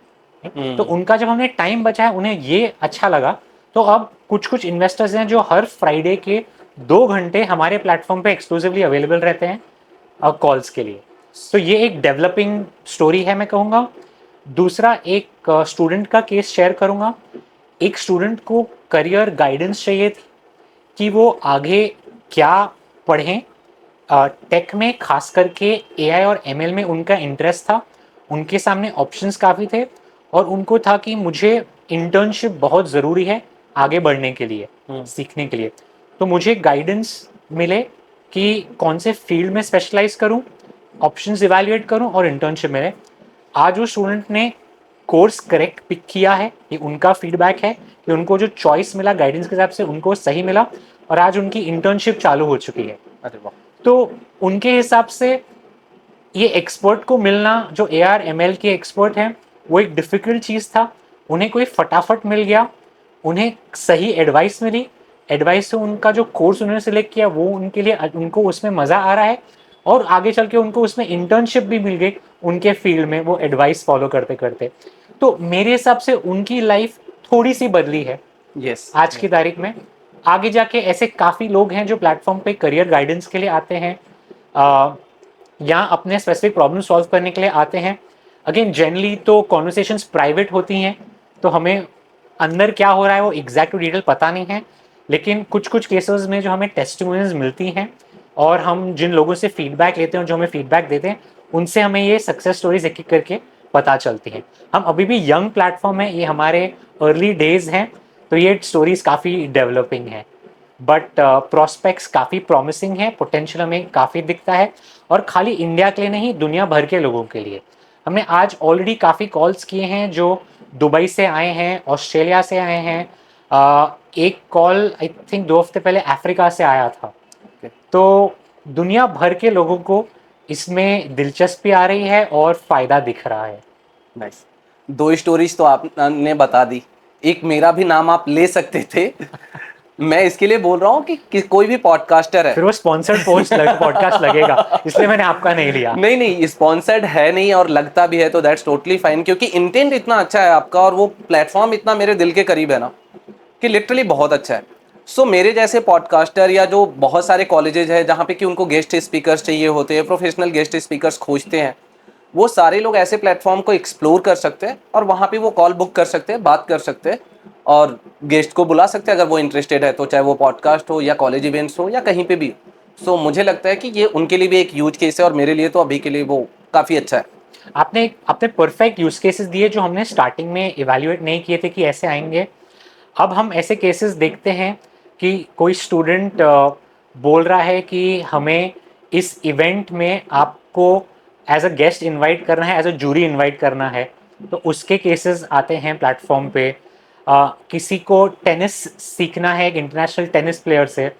तो उनका जब हमने टाइम बचाया उन्हें ये अच्छा लगा। तो अब कुछ कुछ इन्वेस्टर्स हैं जो हर फ्राइडे के 2 घंटे हमारे प्लेटफॉर्म पे एक्सक्लूसिवली अवेलेबल रहते हैं कॉल्स के लिए। तो ये एक डेवलपिंग स्टोरी है मैं कहूँगा। दूसरा एक स्टूडेंट का केस शेयर करूँगा। एक स्टूडेंट को करियर गाइडेंस चाहिए थी कि वो आगे क्या पढ़ें। टेक में खास करके एआई और एमएल में उनका इंटरेस्ट था, उनके सामने ऑप्शंस काफ़ी थे, और उनको था कि मुझे इंटर्नशिप बहुत ज़रूरी है आगे बढ़ने के लिए, सीखने के लिए। तो मुझे गाइडेंस मिले कि कौन से फील्ड में स्पेशलाइज करूं, ऑप्शंस इवैल्यूएट करूं और इंटर्नशिप मिले। आज वो स्टूडेंट ने कोर्स करेक्ट पिक किया है, ये उनका फीडबैक है कि उनको जो चॉइस मिला गाइडेंस के हिसाब से उनको सही मिला, और आज उनकी इंटर्नशिप चालू हो चुकी है। अरे वाह। तो उनके हिसाब से ये एक्सपर्ट को मिलना जो AR ML के एक्सपर्ट हैं वो एक डिफ़िकल्ट चीज़ था। उन्हें कोई फटाफट मिल गया, उन्हें सही एडवाइस मिली, एडवाइस से उनका जो कोर्स उन्होंने सिलेक्ट किया वो उनके लिए, उनको उसमें मज़ा आ रहा है, और आगे चल के उनको उसमें इंटर्नशिप भी मिल गई उनके फील्ड में वो एडवाइस फॉलो करते करते। तो मेरे हिसाब से उनकी लाइफ थोड़ी सी बदली है यस। आज की तारीख में। आगे जाके ऐसे काफ़ी लोग हैं जो प्लेटफॉर्म पे करियर गाइडेंस के लिए आते हैं, यहाँ अपने स्पेसिफिक प्रॉब्लम सॉल्व करने के लिए आते हैं। अगेन जनरली तो कॉन्वर्सेशंस प्राइवेट होती हैं, तो हमें अंदर क्या हो रहा है वो एग्जैक्ट डिटेल पता नहीं है, लेकिन कुछ कुछ केसेस में जो हमें टेस्टिमोनियल्स मिलती हैं और हम जिन लोगों से फीडबैक लेते हैं और जो हमें फीडबैक देते हैं उनसे हमें ये सक्सेस स्टोरीज एक एक करके पता चलती हैं। हम अभी भी यंग प्लेटफॉर्म है, ये हमारे अर्ली डेज हैं, तो ये स्टोरीज काफ़ी डेवलपिंग है, बट प्रोस्पेक्ट्स काफ़ी प्रॉमिसिंग है, पोटेंशियल हमें काफ़ी दिखता है, और खाली इंडिया के लिए नहीं दुनिया भर के लोगों के लिए। हमने आज ऑलरेडी काफ़ी कॉल्स किए हैं जो दुबई से आए हैं, ऑस्ट्रेलिया से आए हैं, एक कॉल आई थिंक 2 हफ्ते पहले अफ्रीका से आया था। Okay. तो दुनिया भर के लोगों को इसमें दिलचस्पी आ रही है और फ़ायदा दिख रहा है। नाइस। 2 स्टोरीज तो आपने बता दी, एक मेरा भी नाम आप ले सकते थे। मैं इसके लिए बोल रहा हूँ कि कोई भी पॉडकास्टर है, फिर वो स्पॉन्सर्ड पॉडकास्ट लगेगा, इसलिए मैंने आपका नहीं लिया। नहीं नहीं स्पॉन्सर्ड है नहीं और लगता भी है तो दैट्स टोटली फाइन, क्योंकि इंटेंट इतना अच्छा है आपका और वो प्लेटफॉर्म इतना मेरे दिल के करीब है ना कि लिटरली बहुत अच्छा है। सो मेरे जैसे पॉडकास्टर या जो बहुत सारे कॉलेजेज है जहाँ पे कि उनको गेस्ट स्पीकर्स चाहिए होते हैं, प्रोफेशनल गेस्ट स्पीकर्स खोजते हैं, वो सारे लोग ऐसे प्लेटफॉर्म को एक्सप्लोर कर सकते हैं और वहाँ पे वो कॉल बुक कर सकते हैं, बात कर सकते हैं और गेस्ट को बुला सकते हैं अगर वो इंटरेस्टेड है, तो चाहे वो पॉडकास्ट हो या कॉलेज इवेंट्स हो या कहीं पे भी। सो मुझे लगता है कि ये उनके लिए भी एक यूज केस है और मेरे लिए तो अभी के लिए वो काफ़ी अच्छा है। आपने परफेक्ट यूज केसेस दिए जो हमने स्टार्टिंग में इवैल्यूएट नहीं किए थे कि ऐसे आएंगे। अब हम ऐसे केसेस देखते हैं कि कोई स्टूडेंट बोल रहा है कि हमें इस इवेंट में आपको एज अ गेस्ट इनवाइट करना है, एज अ जूरी इनवाइट करना है, तो उसके केसेस आते हैं प्लेटफॉर्म पे। किसी को टेनिस सीखना है एक इंटरनेशनल टेनिस प्लेयर से,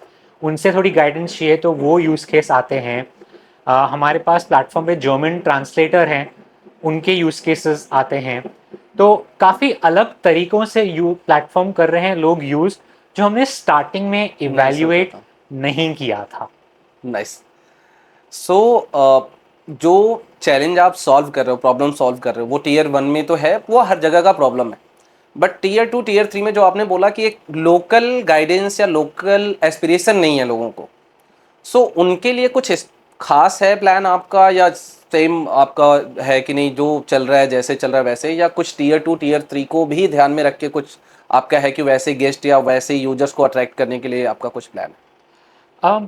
उनसे थोड़ी गाइडेंस चाहिए तो वो यूज़ केस आते हैं। हमारे पास प्लेटफॉर्म पे जर्मन ट्रांसलेटर हैं, उनके यूज़ केसेस आते हैं। तो काफ़ी अलग तरीक़ों से प्लेटफॉर्म कर रहे हैं लोग यूज़, जो हमने स्टार्टिंग में नहीं सोचा इवैल्यूएट था। नहीं किया था। नाइस। सो जो चैलेंज आप सॉल्व कर रहे हो, प्रॉब्लम सॉल्व कर रहे हो, वो टीयर 1 में तो है, वो हर जगह का प्रॉब्लम है। बट टीयर 2 टीयर 3 में जो आपने बोला कि एक लोकल गाइडेंस या लोकल एस्पिरेशन नहीं है लोगों को, सो उनके लिए कुछ खास है प्लान आपका या सेम आपका है कि नहीं जो चल रहा है जैसे चल रहा है वैसे, या कुछ टीयर 2 टीयर 3 को भी ध्यान में रख के कुछ आपका है कि वैसे गेस्ट या वैसे यूजर्स को अट्रैक्ट करने के लिए आपका कुछ प्लान है?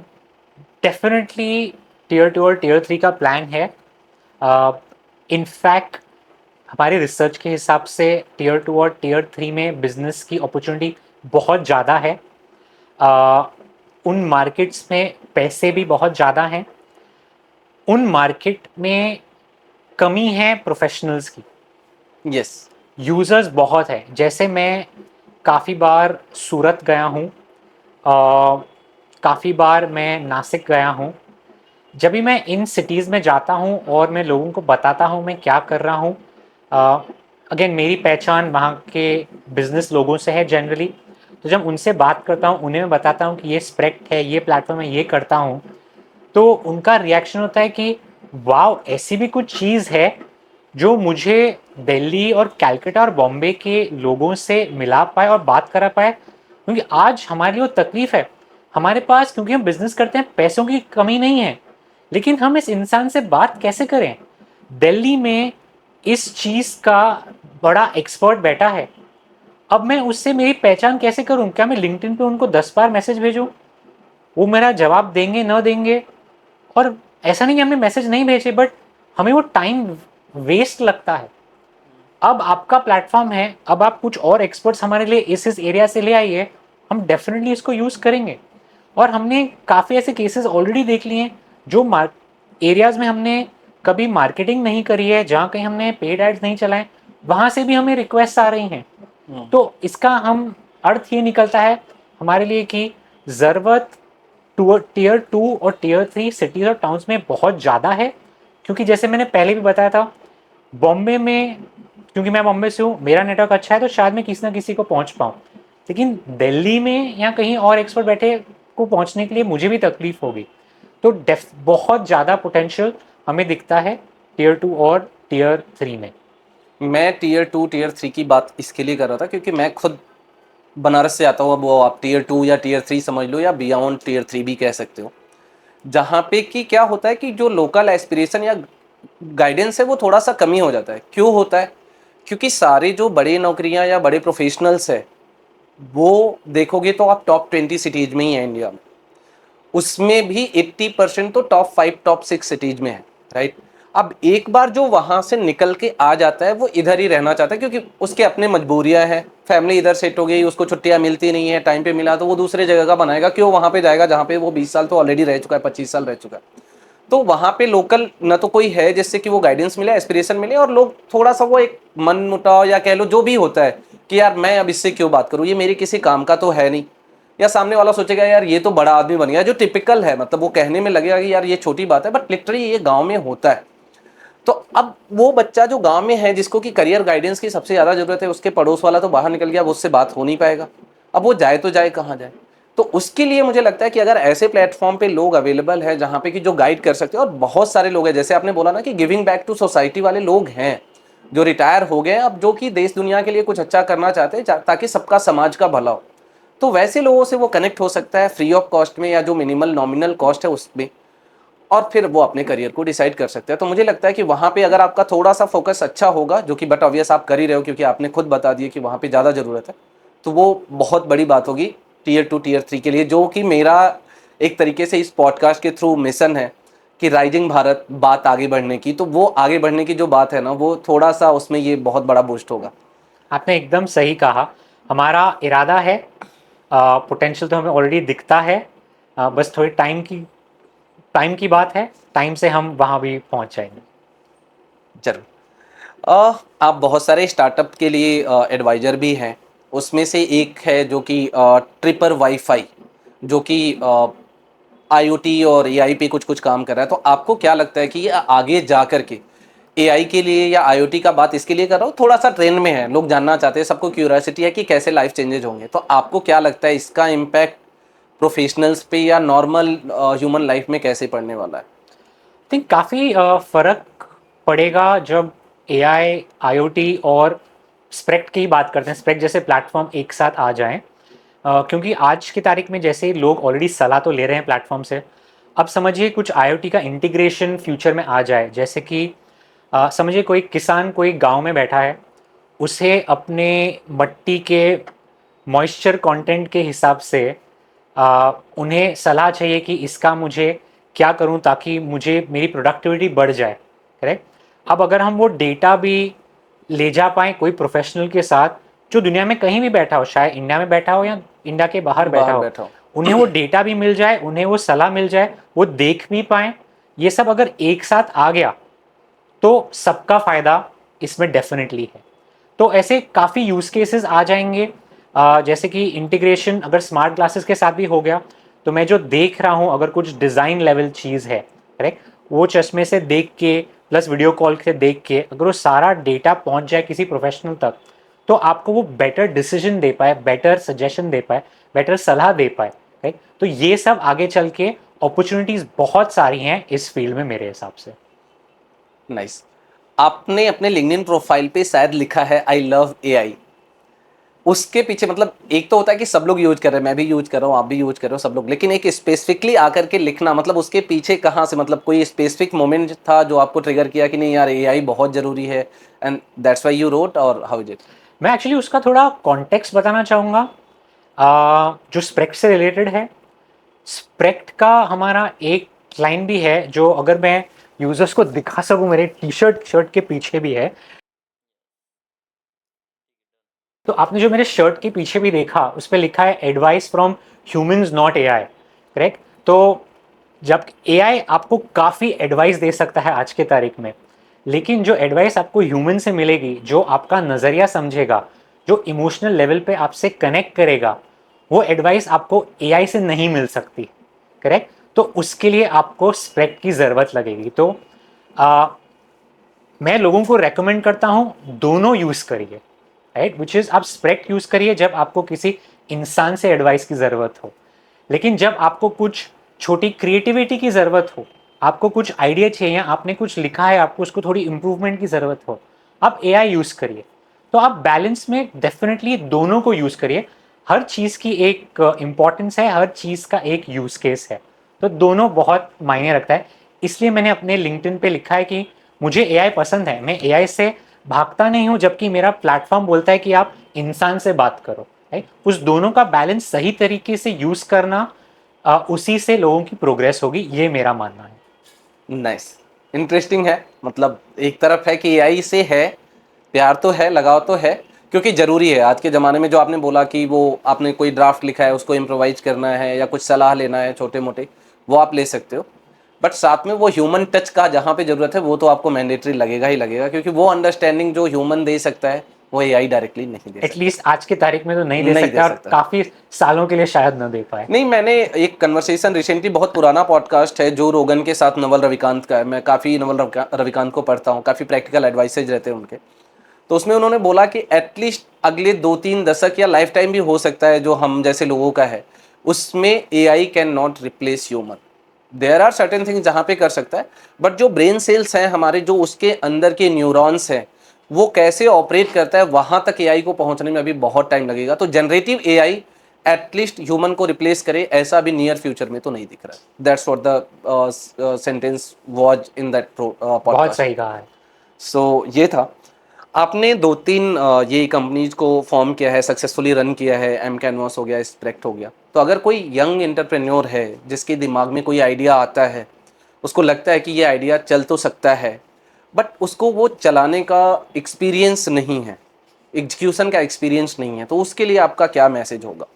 डेफिनेटली टीयर 2 और टीयर 3 का प्लान है। इनफैक्ट हमारे रिसर्च के हिसाब से टीयर 2 और टीयर 3 में बिजनेस की अपॉर्चुनिटी बहुत ज़्यादा है। उन मार्केट्स में पैसे भी बहुत ज़्यादा हैं, उन मार्केट में कमी है प्रोफेशनल्स की, यस। यूज़र्स बहुत है। जैसे मैं काफ़ी बार सूरत गया हूँ, काफ़ी बार मैं नासिक गया हूँ। जब भी मैं इन सिटीज़ में जाता हूँ और मैं लोगों को बताता हूँ मैं क्या कर रहा हूँ, अगेन मेरी पहचान वहाँ के बिजनेस लोगों से है जनरली। तो जब उनसे बात करता हूँ, उन्हें मैं बताता हूँ कि ये स्प्रेक्ट है, ये प्लेटफॉर्म है, ये करता हूँ, तो उनका रिएक्शन होता है कि वाव, ऐसी भी कुछ चीज़ है जो मुझे दिल्ली और कलकत्ता और बॉम्बे के लोगों से मिला पाए और बात करा पाए। क्योंकि आज हमारे लिए वो तकलीफ है हमारे पास, क्योंकि हम बिजनेस करते हैं, पैसों की कमी नहीं है, लेकिन हम इस इंसान से बात कैसे करें। दिल्ली में इस चीज़ का बड़ा एक्सपर्ट बैठा है, अब मैं उससे मेरी पहचान कैसे करूं? क्या मैं लिंक्डइन पे उनको 10 बार मैसेज भेजूं, वो मेरा जवाब देंगे न देंगे? और ऐसा नहीं कि हमने मैसेज नहीं भेजे, बट हमें वो टाइम वेस्ट लगता है। अब आपका प्लेटफॉर्म है, अब आप कुछ और एक्सपर्ट्स हमारे लिए इस एरिया से ले आइए, हम डेफिनेटली इसको यूज़ करेंगे। और हमने काफ़ी ऐसे केसेस ऑलरेडी देख लिए हैं जो एरियाज़ में हमने कभी मार्केटिंग नहीं करी है, जहाँ कहीं हमने पेड एड्स नहीं चलाए, वहाँ से भी हमें रिक्वेस्ट आ रही हैं। तो इसका हम अर्थ ये निकलता है हमारे लिए कि ज़रूरत टीयर 2 और टीयर 3 सिटीज़ और टाउन्स में बहुत ज़्यादा है। क्योंकि जैसे मैंने पहले भी बताया था, बॉम्बे में, क्योंकि मैं बॉम्बे से हूँ, मेरा नेटवर्क अच्छा है तो शायद मैं किसी ना किसी को पहुँच पाऊँ, लेकिन दिल्ली में या कहीं और एक्सपर्ट बैठे को पहुँचने के लिए मुझे भी तकलीफ होगी। तो बहुत ज़्यादा पोटेंशियल हमें दिखता है टीयर 2 और टीयर 3 में। मैं टीयर 2 टीयर 3 की बात इसके लिए कर रहा था क्योंकि मैं खुद बनारस से आता हूँ। अब वो आप टीयर 2 या टीयर 3 समझ लो या बियॉन्ड टीयर 3 भी कह सकते हो, जहाँ पे कि क्या होता है कि जो लोकल एस्पिरेशन या गाइडेंस है वो थोड़ा सा कमी हो जाता है। क्यों होता है? क्योंकि सारे जो बड़े नौकरियाँ या बड़े प्रोफेशनल्स है वो देखोगे तो आप टॉप 20 सिटीज़ में ही है इंडिया में, उसमें भी 80% तो टॉप 5 टॉप 6 सिटीज़ में है, राइट। अब एक बार जो वहाँ से निकल के आ जाता है वो इधर ही रहना चाहता है क्योंकि उसके अपने मजबूरियाँ हैं, फैमिली इधर सेट हो गई, उसको छुट्टियाँ मिलती नहीं है, टाइम पे मिला तो वो दूसरे जगह का बनाएगा, क्यों वहाँ पे जाएगा जहाँ पे वो 20 साल तो ऑलरेडी रह चुका है, 25 साल रह चुका है। तो वहाँ पे लोकल न तो कोई है जिससे कि वो गाइडेंस मिले, एस्पिरेशन मिले, और लोग थोड़ा सा वो एक मन मुटाव या कह लो जो भी होता है कि यार मैं अब इससे क्यों बात करूँ, ये मेरे किसी काम का तो है नहीं, या सामने वाला सोचेगा यार ये तो बड़ा आदमी बन गया, जो टिपिकल है, मतलब वो कहने में लगेगा कि यार ये छोटी बात है, बट लिटरली ये गाँव में होता है। तो अब वो बच्चा जो गांव में है जिसको कि करियर गाइडेंस की सबसे ज़्यादा ज़रूरत है, उसके पड़ोस वाला तो बाहर निकल गया, वो उससे बात हो नहीं पाएगा, अब वो जाए तो जाए कहाँ जाए। तो उसके लिए मुझे लगता है कि अगर ऐसे प्लेटफॉर्म पे लोग अवेलेबल हैं जहाँ पे कि जो गाइड कर सकते हैं, और बहुत सारे लोग हैं, जैसे आपने बोला ना कि गिविंग बैक टू सोसाइटी वाले लोग हैं जो रिटायर हो गए अब, जो कि देश दुनिया के लिए कुछ अच्छा करना चाहते हैं ताकि सबका समाज का भला हो, तो वैसे लोगों से वो कनेक्ट हो सकता है फ्री ऑफ कॉस्ट में, या जो मिनिमल नॉमिनल कॉस्ट है उसमें, और फिर वो अपने करियर को डिसाइड कर सकते हैं। तो मुझे लगता है कि वहाँ पे अगर आपका थोड़ा सा फोकस अच्छा होगा, जो कि बट ऑब्वियस आप कर ही रहे हो क्योंकि आपने खुद बता दिया कि वहाँ पे ज़्यादा ज़रूरत है, तो वो बहुत बड़ी बात होगी टियर 2 टियर 3 के लिए, जो कि मेरा एक तरीके से इस पॉडकास्ट के थ्रू मिशन है कि राइजिंग भारत बात आगे बढ़ने की, तो वो आगे बढ़ने की जो बात है ना, वो थोड़ा सा उसमें ये बहुत बड़ा बूस्ट होगा। आपने एकदम सही कहा। हमारा इरादा है, पोटेंशियल तो हमें ऑलरेडी दिखता है, बस थोड़ी टाइम की बात है, टाइम से हम वहाँ भी पहुँच जाएंगे। जरूर। आप बहुत सारे स्टार्टअप के लिए एडवाइजर भी हैं, उसमें से एक है जो कि ट्रिपर वाईफाई, जो कि आईओटी और एआई पे कुछ कुछ काम कर रहा है। तो आपको क्या लगता है कि ये आगे जा कर के एआई के लिए या आईओटी का बात इसके लिए कर रहा हूँ, थोड़ा सा ट्रेंड में है, लोग जानना चाहते हैं, सबको क्यूरियोसिटी है कि कैसे लाइफ चेंजेज होंगे, तो आपको क्या लगता है इसका इम्पैक्ट प्रोफेशनल्स पे या नॉर्मल ह्यूमन लाइफ में कैसे पड़ने वाला है? थिंक काफ़ी फ़र्क पड़ेगा जब एआई, आईओटी और स्प्रेक्ट की बात करते हैं, स्प्रेक्ट जैसे प्लेटफॉर्म एक साथ आ जाएं। क्योंकि आज की तारीख में जैसे लोग ऑलरेडी सलाह तो ले रहे हैं प्लेटफॉर्म से, अब समझिए कुछ आईओटी का इंटीग्रेशन फ्यूचर में आ जाए, जैसे कि समझिए कोई किसान कोई गांव में बैठा है, उसे अपने मट्टी के मॉइस्चर कंटेंट के हिसाब से उन्हें सलाह चाहिए कि इसका मुझे क्या करूं ताकि मुझे मेरी प्रोडक्टिविटी बढ़ जाए, करेक्ट। अब अगर हम वो डेटा भी ले जा पाएँ कोई प्रोफेशनल के साथ जो दुनिया में कहीं भी बैठा हो, शायद इंडिया में बैठा हो या इंडिया के बाहर बैठा बाहर हो, बैठा हूँ। उन्हें वो डेटा भी मिल जाए, उन्हें वो सलाह मिल जाए, वो देख भी पाएँ, ये सब अगर एक साथ आ गया तो सबका फ़ायदा इसमें डेफिनेटली है। तो ऐसे काफ़ी यूज़ केसेस आ जाएंगे, जैसे कि इंटीग्रेशन अगर स्मार्ट ग्लासेस के साथ भी हो गया, तो मैं जो देख रहा हूँ अगर कुछ डिज़ाइन लेवल चीज़ है, करेक्ट, वो चश्मे से देख के प्लस वीडियो कॉल से देख के अगर वो सारा डेटा पहुँच जाए किसी प्रोफेशनल तक, तो आपको वो बेटर डिसीजन दे पाए, बेटर सजेशन दे पाए, बेटर सलाह दे पाए, राइट। तो ये सब आगे चल के अपॉर्चुनिटीज़ बहुत सारी हैं इस फील्ड में मेरे हिसाब से। नाइस। आपने अपने लिंक्डइन प्रोफाइल पे शायद लिखा है आई लव एआई, उसके पीछे मतलब एक तो होता है कि सब लोग यूज कर रहे हैं, मैं भी यूज कर रहा हूँ, आप भी यूज कर रहे हो, सब लोग, लेकिन एक स्पेसिफिकली आकर के लिखना, मतलब उसके पीछे कहाँ से, मतलब कोई स्पेसिफिक मोमेंट था जो आपको ट्रिगर किया कि नहीं यार एआई बहुत जरूरी है and that's why you wrote, और हाउ इज इट? मैं एक्चुअली उसका थोड़ा कॉन्टेक्स्ट बताना चाहूँगा, जो स्प्रेक्ट से रिलेटेड है। स्प्रेक्ट का हमारा एक लाइन भी है जो अगर मैं यूजर्स को दिखा सकूं, मेरे शर्ट के पीछे भी है, तो आपने जो मेरे शर्ट के पीछे भी देखा उस पर लिखा है advice from humans not AI, correct. तो जब एआई आपको काफ़ी एडवाइस दे सकता है आज के तारीख में, लेकिन जो एडवाइस आपको ह्यूमन से मिलेगी, जो आपका नज़रिया समझेगा, जो इमोशनल लेवल पे आपसे कनेक्ट करेगा, वो एडवाइस आपको एआई से नहीं मिल सकती, करेक्ट। तो उसके लिए आपको स्प्रेक्ट की ज़रूरत लगेगी। तो मैं लोगों को रेकमेंड करता हूँ दोनों यूज़ करिए, राइट, विच इज़ आप स्प्रेक्ट यूज़ करिए जब आपको किसी इंसान से एडवाइस की ज़रूरत हो, लेकिन जब आपको कुछ छोटी क्रिएटिविटी की ज़रूरत हो, आपको कुछ आइडिया चाहिए या आपने कुछ लिखा है, आपको उसको थोड़ी इम्प्रूवमेंट की ज़रूरत हो, आप एआई यूज़ करिए। तो आप बैलेंस में डेफिनेटली दोनों को यूज़ करिए। हर चीज़ की एक इम्पॉर्टेंस है, हर चीज़ का एक यूज़ केस है, तो दोनों बहुत मायने रखता है। इसलिए मैंने अपने लिंक्डइन पे लिखा है कि मुझे एआई पसंद है, मैं एआई से भागता नहीं हूँ, जबकि मेरा प्लेटफॉर्म बोलता है कि आप इंसान से बात करो, राइट। उस दोनों का बैलेंस सही तरीके से यूज़ करना, उसी से लोगों की प्रोग्रेस होगी, ये मेरा मानना है। नाइस, इंटरेस्टिंग है। मतलब एक तरफ है कि एआई से है प्यार तो है, लगाव तो है, क्योंकि ज़रूरी है आज के ज़माने में। जो आपने बोला कि वो आपने कोई ड्राफ्ट लिखा है उसको इम्प्रोवाइज करना है या कुछ सलाह लेना है छोटे मोटे, वो आप ले सकते हो, बट साथ में वो ह्यूमन टच का जहाँ पे ज़रूरत है वो तो आपको मैंडेटरी लगेगा ही लगेगा, क्योंकि वो अंडरस्टैंडिंग जो ह्यूमन दे सकता है वो एआई डायरेक्टली नहीं दे सकता। एटलीस्ट आज की तारीख में तो नहीं दे नहीं दे सकता, और सकता। काफी सालों के लिए शायद न दे पाए। नहीं, मैंने एक कन्वर्सेशन रिसेंटली, बहुत पुराना पॉडकास्ट है जो रोगन के साथ नवल रविकांत का है, मैं काफ़ी नवल रविकांत को पढ़ता हूँ, काफ़ी प्रैक्टिकल एडवाइसेज रहते हैं उनके। तो उसमें उन्होंने बोला कि एटलीस्ट अगले 2-3 दशक या लाइफ टाइम भी हो सकता है जो हम जैसे लोगों का है, उसमें AI can not replace human. There are certain things जहाँ पे कर सकता है, बट जो ब्रेन सेल्स हैं हमारे, जो उसके अंदर के न्यूरॉन्स हैं, वो कैसे ऑपरेट करता है, वहाँ तक एआई को पहुँचने में अभी बहुत टाइम लगेगा। तो जनरेटिव एआई एटलीस्ट ह्यूमन को रिप्लेस करे ऐसा भी नियर फ्यूचर में तो नहीं दिख रहा है। That's what the sentence was in that बहुत पॉडकास्ट। सही कहा है। सो ये था। आपने 2-3 ये कंपनीज को फॉर्म किया है, सक्सेसफुली रन किया है, एम कैनवास हो गया, स्प्रेक्ट हो गया। तो अगर कोई यंग एंटरप्रेन्योर है जिसके दिमाग में कोई आइडिया आता है, उसको लगता है कि ये आइडिया चल तो सकता है, बट उसको वो चलाने का एक्सपीरियंस नहीं है, एग्जीक्यूशन का एक्सपीरियंस नहीं है, तो उसके लिए आपका क्या मैसेज होगा?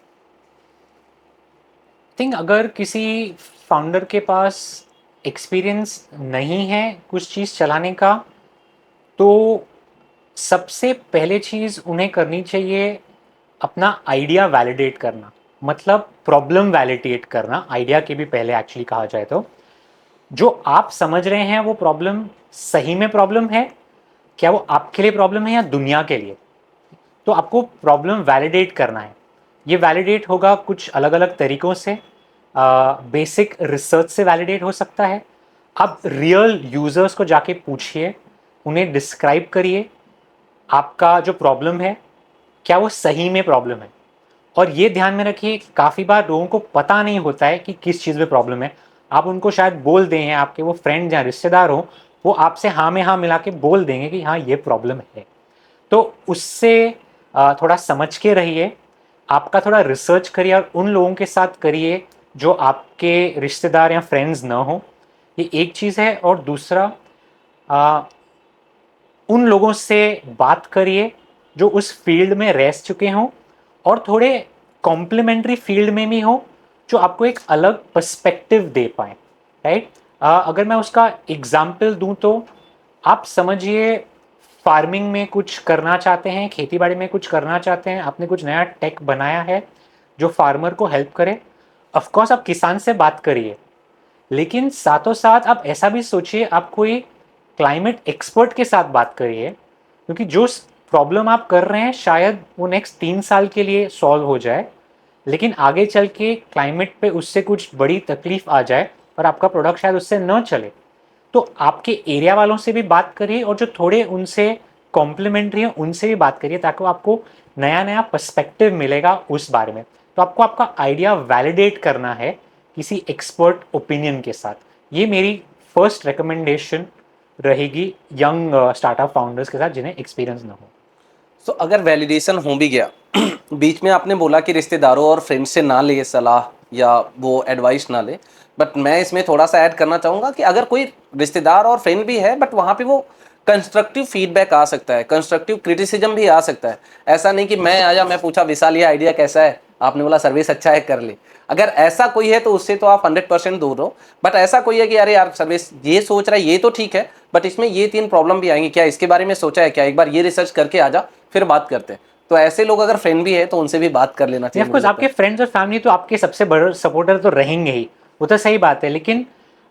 थिंक अगर किसी फाउंडर के पास एक्सपीरियंस नहीं है कुछ चीज़ चलाने का, तो सबसे पहले चीज़ उन्हें करनी चाहिए अपना आइडिया वैलिडेट करना, मतलब प्रॉब्लम वैलिडेट करना। आइडिया के भी पहले एक्चुअली कहा जाए तो जो आप समझ रहे हैं वो प्रॉब्लम सही में प्रॉब्लम है, क्या वो आपके लिए प्रॉब्लम है या दुनिया के लिए। तो आपको प्रॉब्लम वैलिडेट करना है। ये वैलिडेट होगा कुछ अलग अलग तरीकों से। बेसिक रिसर्च से वैलिडेट हो सकता है। आप रियल यूजर्स को जाके पूछिए, उन्हें डिस्क्राइब करिए आपका जो प्रॉब्लम है क्या वो सही में प्रॉब्लम है। और ये ध्यान में रखिए, काफ़ी बार लोगों को पता नहीं होता है कि किस चीज़ में प्रॉब्लम है। आप उनको शायद बोल दें, हैं आपके वो फ्रेंड या रिश्तेदार हो, वो आपसे हाँ में हाँ मिला के बोल देंगे कि हाँ ये प्रॉब्लम है। तो उससे थोड़ा समझ के रहिए, आपका थोड़ा रिसर्च करिए और उन लोगों के साथ करिए जो आपके रिश्तेदार या फ्रेंड्स ना हो। ये एक चीज़ है। और दूसरा, उन लोगों से बात करिए जो उस फील्ड में रह चुके हों और थोड़े कॉम्प्लीमेंट्री फील्ड में भी हो, जो आपको एक अलग पर्सपेक्टिव दे पाए। राइट। अगर मैं उसका एग्जाम्पल दूं तो आप समझिए, फार्मिंग में कुछ करना चाहते हैं, खेती बाड़ी में कुछ करना चाहते हैं, आपने कुछ नया टेक बनाया है जो फार्मर को हेल्प करे। ऑफकोर्स आप किसान से बात करिए, लेकिन साथों साथ आप ऐसा भी सोचिए आप कोई क्लाइमेट एक्सपर्ट के साथ बात करिए, क्योंकि जो प्रॉब्लम आप कर रहे हैं शायद वो नेक्स्ट 3 साल के लिए सॉल्व हो जाए, लेकिन आगे चल के क्लाइमेट पे उससे कुछ बड़ी तकलीफ आ जाए और आपका प्रोडक्ट शायद उससे न चले। तो आपके एरिया वालों से भी बात करिए और जो थोड़े उनसे कॉम्प्लीमेंट्री हैं उनसे भी बात करिए, ताकि आपको नया नया पर्सपेक्टिव मिलेगा उस बारे में। तो आपको आपका आइडिया वैलिडेट करना है किसी एक्सपर्ट ओपिनियन के साथ। ये मेरी फर्स्ट रिकमेंडेशन रहेगी यंग स्टार्टअप फाउंडर्स के साथ जिन्हें एक्सपीरियंस ना हो। सो अगर वैलिडेशन हो भी गया, बीच में आपने बोला कि रिश्तेदारों और फ्रेंड्स से ना ले सलाह या वो एडवाइस ना ले, बट मैं इसमें थोड़ा सा ऐड करना चाहूँगा कि अगर कोई रिश्तेदार और फ्रेंड भी है, बट वहाँ पे वो कंस्ट्रक्टिव फीडबैक आ सकता है, कंस्ट्रक्टिव क्रिटिसिज्म भी आ सकता है। ऐसा नहीं कि मैं आया, मैं पूछा विशाल ये आइडिया कैसा है, आपने बोला सर्विस अच्छा है कर ले। अगर ऐसा कोई है तो उससे तो आप 100% दूर रहो। बट ऐसा कोई है कि अरे यार सर्विस ये सोच रहा है, ये तो ठीक है, बट इसमें ये 3 प्रॉब्लम भी आएंगी, क्या इसके बारे में सोचा है, क्या एक बार ये रिसर्च करके आ जा, फिर बात करते हैं। तो ऐसे लोग अगर फ्रेंड भी है तो उनसे भी बात कर लेना चाहिए। ऑफ कोर्स मुझे लगता आपके है फ्रेंड्स और फैमिली तो आपके सबसे बड़े सपोर्टर तो रहेंगे ही, वो तो सही बात है, लेकिन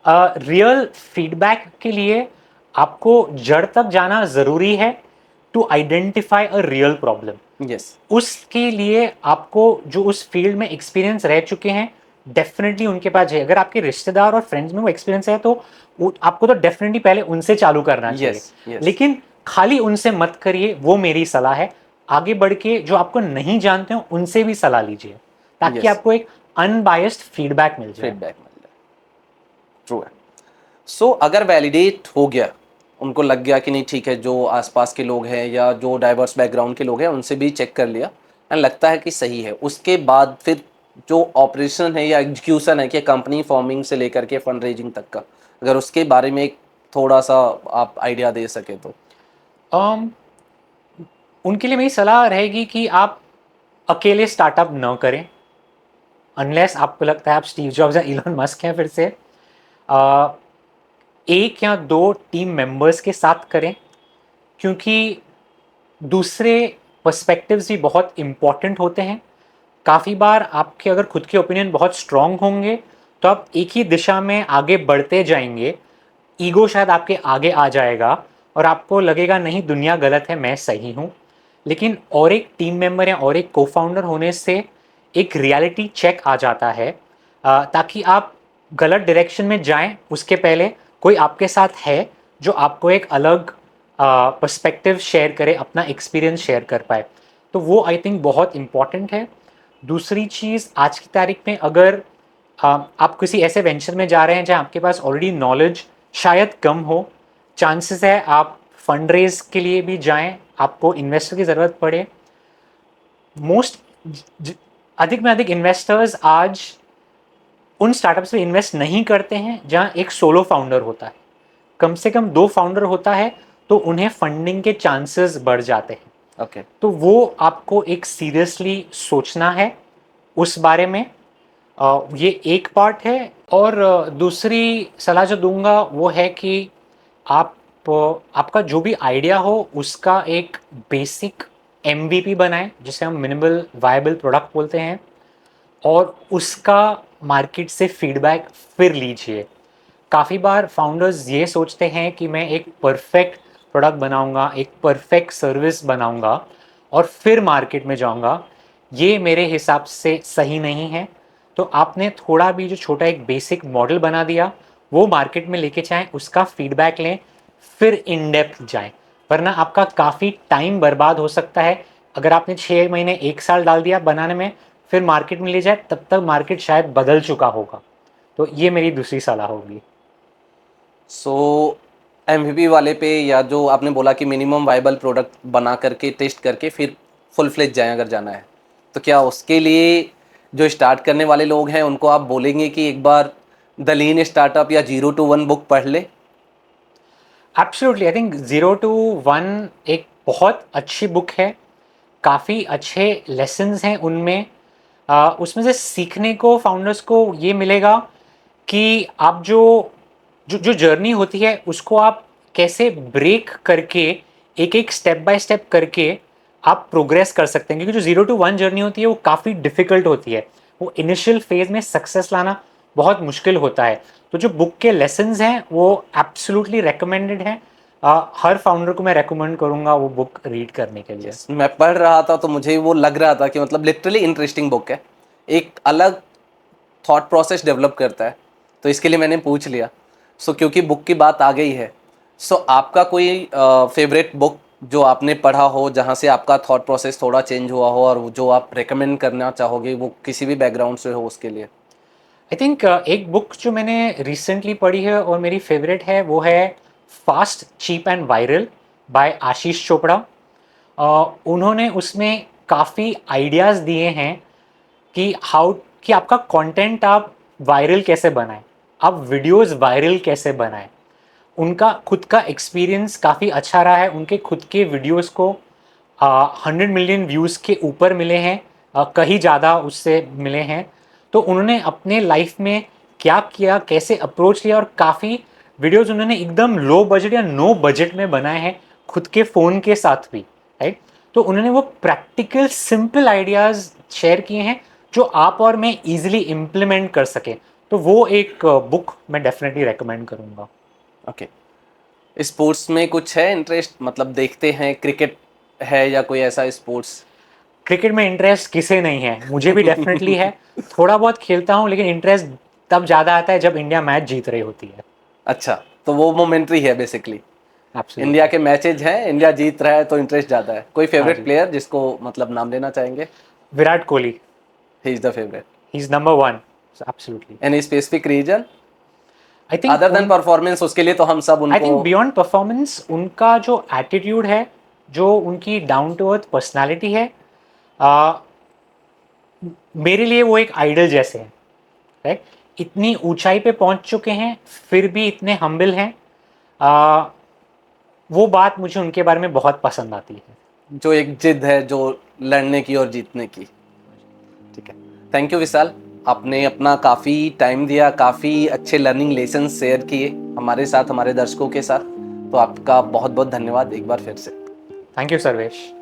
रियल फीडबैक के लिए आपको जड़ तक जाना ज़रूरी है to identify a real problem. Yes. उसके लिए आपको जो उस फील्ड में एक्सपीरियंस रह चुके हैं डेफिनेटली उनके पास है। अगर आपके रिश्तेदार और फ्रेंड्स में वो एक्सपीरियंस है तो आपको तो डेफिनेटली पहले उनसे चालू करना चाहिए। यस। यस। लेकिन खाली उनसे मत करिए, वो मेरी सलाह है। आगे बढ़ के जो आपको नहीं जानते हो उनसे भी सलाह लीजिए, ताकि यस। आपको एक अनबायस्ड फीडबैक मिल जाए। फीडबैक मिल जाए। ट्रू है। सो अगर वैलिडेट हो गया, उनको लग गया कि नहीं ठीक है, जो आसपास के लोग हैं या जो डाइवर्स बैकग्राउंड के लोग हैं उनसे भी चेक कर लिया एंड लगता है कि सही है, उसके बाद फिर जो ऑपरेशन है या एग्जीक्यूशन है कि कंपनी फॉर्मिंग से लेकर के फंड रेजिंग तक का, अगर उसके बारे में एक थोड़ा सा आप आइडिया दे सके तो। um, उनके लिए मेरी सलाह रहेगी कि आप अकेले स्टार्टअप न करें, अनलेस आपको लगता है आप स्टीव जॉब्स या इलॉन मस्क हैं फिर से। एक या दो टीम मेंबर्स के साथ करें, क्योंकि दूसरे पर्सपेक्टिव्स भी बहुत इम्पॉर्टेंट होते हैं। काफ़ी बार आपके अगर खुद के ओपिनियन बहुत स्ट्रांग होंगे तो आप एक ही दिशा में आगे बढ़ते जाएंगे, ईगो शायद आपके आगे आ जाएगा और आपको लगेगा नहीं दुनिया गलत है, मैं सही हूँ। लेकिन और एक टीम मेंबर या और एक को फाउंडर होने से एक रियलिटी चेक आ जाता है, ताकि आप गलत डायरेक्शन में जाएं उसके पहले कोई आपके साथ है जो आपको एक अलग पर्सपेक्टिव शेयर करे, अपना एक्सपीरियंस शेयर कर पाए। तो वो आई थिंक बहुत इम्पॉर्टेंट है। दूसरी चीज़, आज की तारीख में अगर आप किसी ऐसे वेंचर में जा रहे हैं जहां आपके पास ऑलरेडी नॉलेज शायद कम हो, चांसेस है आप फंड रेज के लिए भी जाएं, आपको इन्वेस्टर की ज़रूरत पड़े। मोस्ट अधिक में अधिक इन्वेस्टर्स आज उन स्टार्टअप्स में इन्वेस्ट नहीं करते हैं जहां एक सोलो फाउंडर होता है। कम से कम दो फाउंडर होता है तो उन्हें फंडिंग के चांसेस बढ़ जाते हैं। ओके। तो वो आपको एक सीरियसली सोचना है उस बारे में। ये एक पार्ट है। और दूसरी सलाह जो दूंगा वो है कि आप आपका जो भी आइडिया हो उसका एक बेसिक MVP बनाएं, जिसे हम मिनिमल वायबल प्रोडक्ट बोलते हैं, और उसका मार्केट से फीडबैक फिर लीजिए। काफ़ी बार फाउंडर्स ये सोचते हैं कि मैं एक परफेक्ट प्रोडक्ट बनाऊंगा, एक परफेक्ट सर्विस बनाऊंगा और फिर मार्केट में जाऊंगा। ये मेरे हिसाब से सही नहीं है। तो आपने थोड़ा भी जो छोटा एक बेसिक मॉडल बना दिया वो मार्केट में लेके जाएं, उसका फीडबैक लें, फिर इन डेप्थ जाएं, वरना आपका काफ़ी टाइम बर्बाद हो सकता है। अगर आपने 6 महीने 1 साल डाल दिया बनाने में, फिर मार्केट में ले जाए तब तक मार्केट शायद बदल चुका होगा। तो ये मेरी दूसरी सलाह होगी। सो MVP वाले पे, या जो आपने बोला कि मिनिमम वाइबल प्रोडक्ट बना करके टेस्ट करके फिर फुल फ्लेज जाएं अगर जाना है, तो क्या उसके लिए जो स्टार्ट करने वाले लोग हैं उनको आप बोलेंगे कि एक बार द लीन स्टार्टअप या 0 to 1 बुक पढ़ ले? एब्सोल्युटली, आई थिंक 0 to 1 एक बहुत अच्छी बुक है। काफ़ी अच्छे लेसन्स हैं उनमें। उसमें से सीखने को फाउंडर्स को ये मिलेगा कि आप जो जो जो जर्नी होती है उसको आप कैसे ब्रेक करके एक एक स्टेप बाय स्टेप करके आप प्रोग्रेस कर सकते हैं। क्योंकि जो 0 to 1 जर्नी होती है वो काफ़ी डिफिकल्ट होती है। वो इनिशियल फेज में सक्सेस लाना बहुत मुश्किल होता है। तो जो बुक के लेसन्स हैं वो एब्सोल्युटली रेकमेंडेड हैं। हर फाउंडर को मैं रेकमेंड करूंगा वो बुक रीड करने के लिए। मैं पढ़ रहा था तो मुझे वो लग रहा था कि मतलब लिटरली इंटरेस्टिंग बुक है, एक अलग थॉट प्रोसेस डेवलप करता है, तो इसके लिए मैंने पूछ लिया। सो क्योंकि बुक की बात आ गई है, सो आपका कोई फेवरेट बुक जो आपने पढ़ा हो जहाँ से आपका थॉट प्रोसेस थोड़ा चेंज हुआ हो और जो आप रेकमेंड करना चाहोगे, वो किसी भी बैकग्राउंड से हो उसके लिए? आई थिंक एक बुक जो मैंने रिसेंटली पढ़ी है और मेरी फेवरेट है वो है fast cheap and viral by Ashish Chopra. उन्होंने उसमें काफ़ी आइडियाज़ दिए हैं कि कि आपका कंटेंट आप वायरल कैसे बनाएं, आप वीडियोस वायरल कैसे बनाएं। उनका खुद का एक्सपीरियंस काफ़ी अच्छा रहा है। उनके खुद के वीडियोस को 100 मिलियन व्यूज़ के ऊपर मिले हैं, कहीं ज़्यादा उससे मिले हैं। तो उन्होंने अपने लाइफ में क्या किया, कैसे अप्रोच लिया, और काफ़ी वीडियोस उन्होंने एकदम लो बजट या नो बजट में बनाए हैं, खुद के फ़ोन के साथ भी, राइट। तो उन्होंने वो प्रैक्टिकल सिंपल आइडियाज़ शेयर किए हैं जो आप और मैं इजीली इम्प्लीमेंट कर सकें। तो वो एक बुक मैं डेफिनेटली रेकमेंड करूँगा। ओके। स्पोर्ट्स में कुछ है इंटरेस्ट, मतलब देखते हैं क्रिकेट है या कोई ऐसा स्पोर्ट्स? क्रिकेट में इंटरेस्ट किसे नहीं है, मुझे भी डेफिनेटली है। थोड़ा बहुत खेलता हूँ, लेकिन इंटरेस्ट तब ज़्यादा आता है जब इंडिया मैच जीत रही होती है। अच्छा, तो वो मोमेंट्री है बेसिकली। India absolutely. के मैचेज हैं, इंडिया जीत रहा है तो इंटरेस्ट ज़्यादा है। कोई हाँ फेवरेट जी, प्लेयर जिसको मतलब नाम लेना चाहेंगे? Virat Kohli. He is the favourite. He is number 1। Absolutely. Any specific reason I think other than performance? उसके लिए तो हम सब आई उनको थिंक बियॉन्ड परफॉर्मेंस उनका जो एटीट्यूड है, जो उनकी डाउन टू अर्थ पर्सनालिटी है, आ, मेरे लिए वो एक आइडल जैसे हैं, राइट। इतनी ऊंचाई पे पहुंच चुके हैं फिर भी इतने हम्बल हैं। आ, वो बात मुझे उनके बारे में बहुत पसंद आती है। जो एक जिद है जो लड़ने की और जीतने की। ठीक है, थैंक यू विशाल, आपने अपना काफ़ी टाइम दिया, काफ़ी अच्छे लर्निंग लेसन शेयर किए। हमारे साथ, हमारे दर्शकों के साथ। तो आपका बहुत बहुत धन्यवाद एक बार फिर से। Thank you Sarvesh.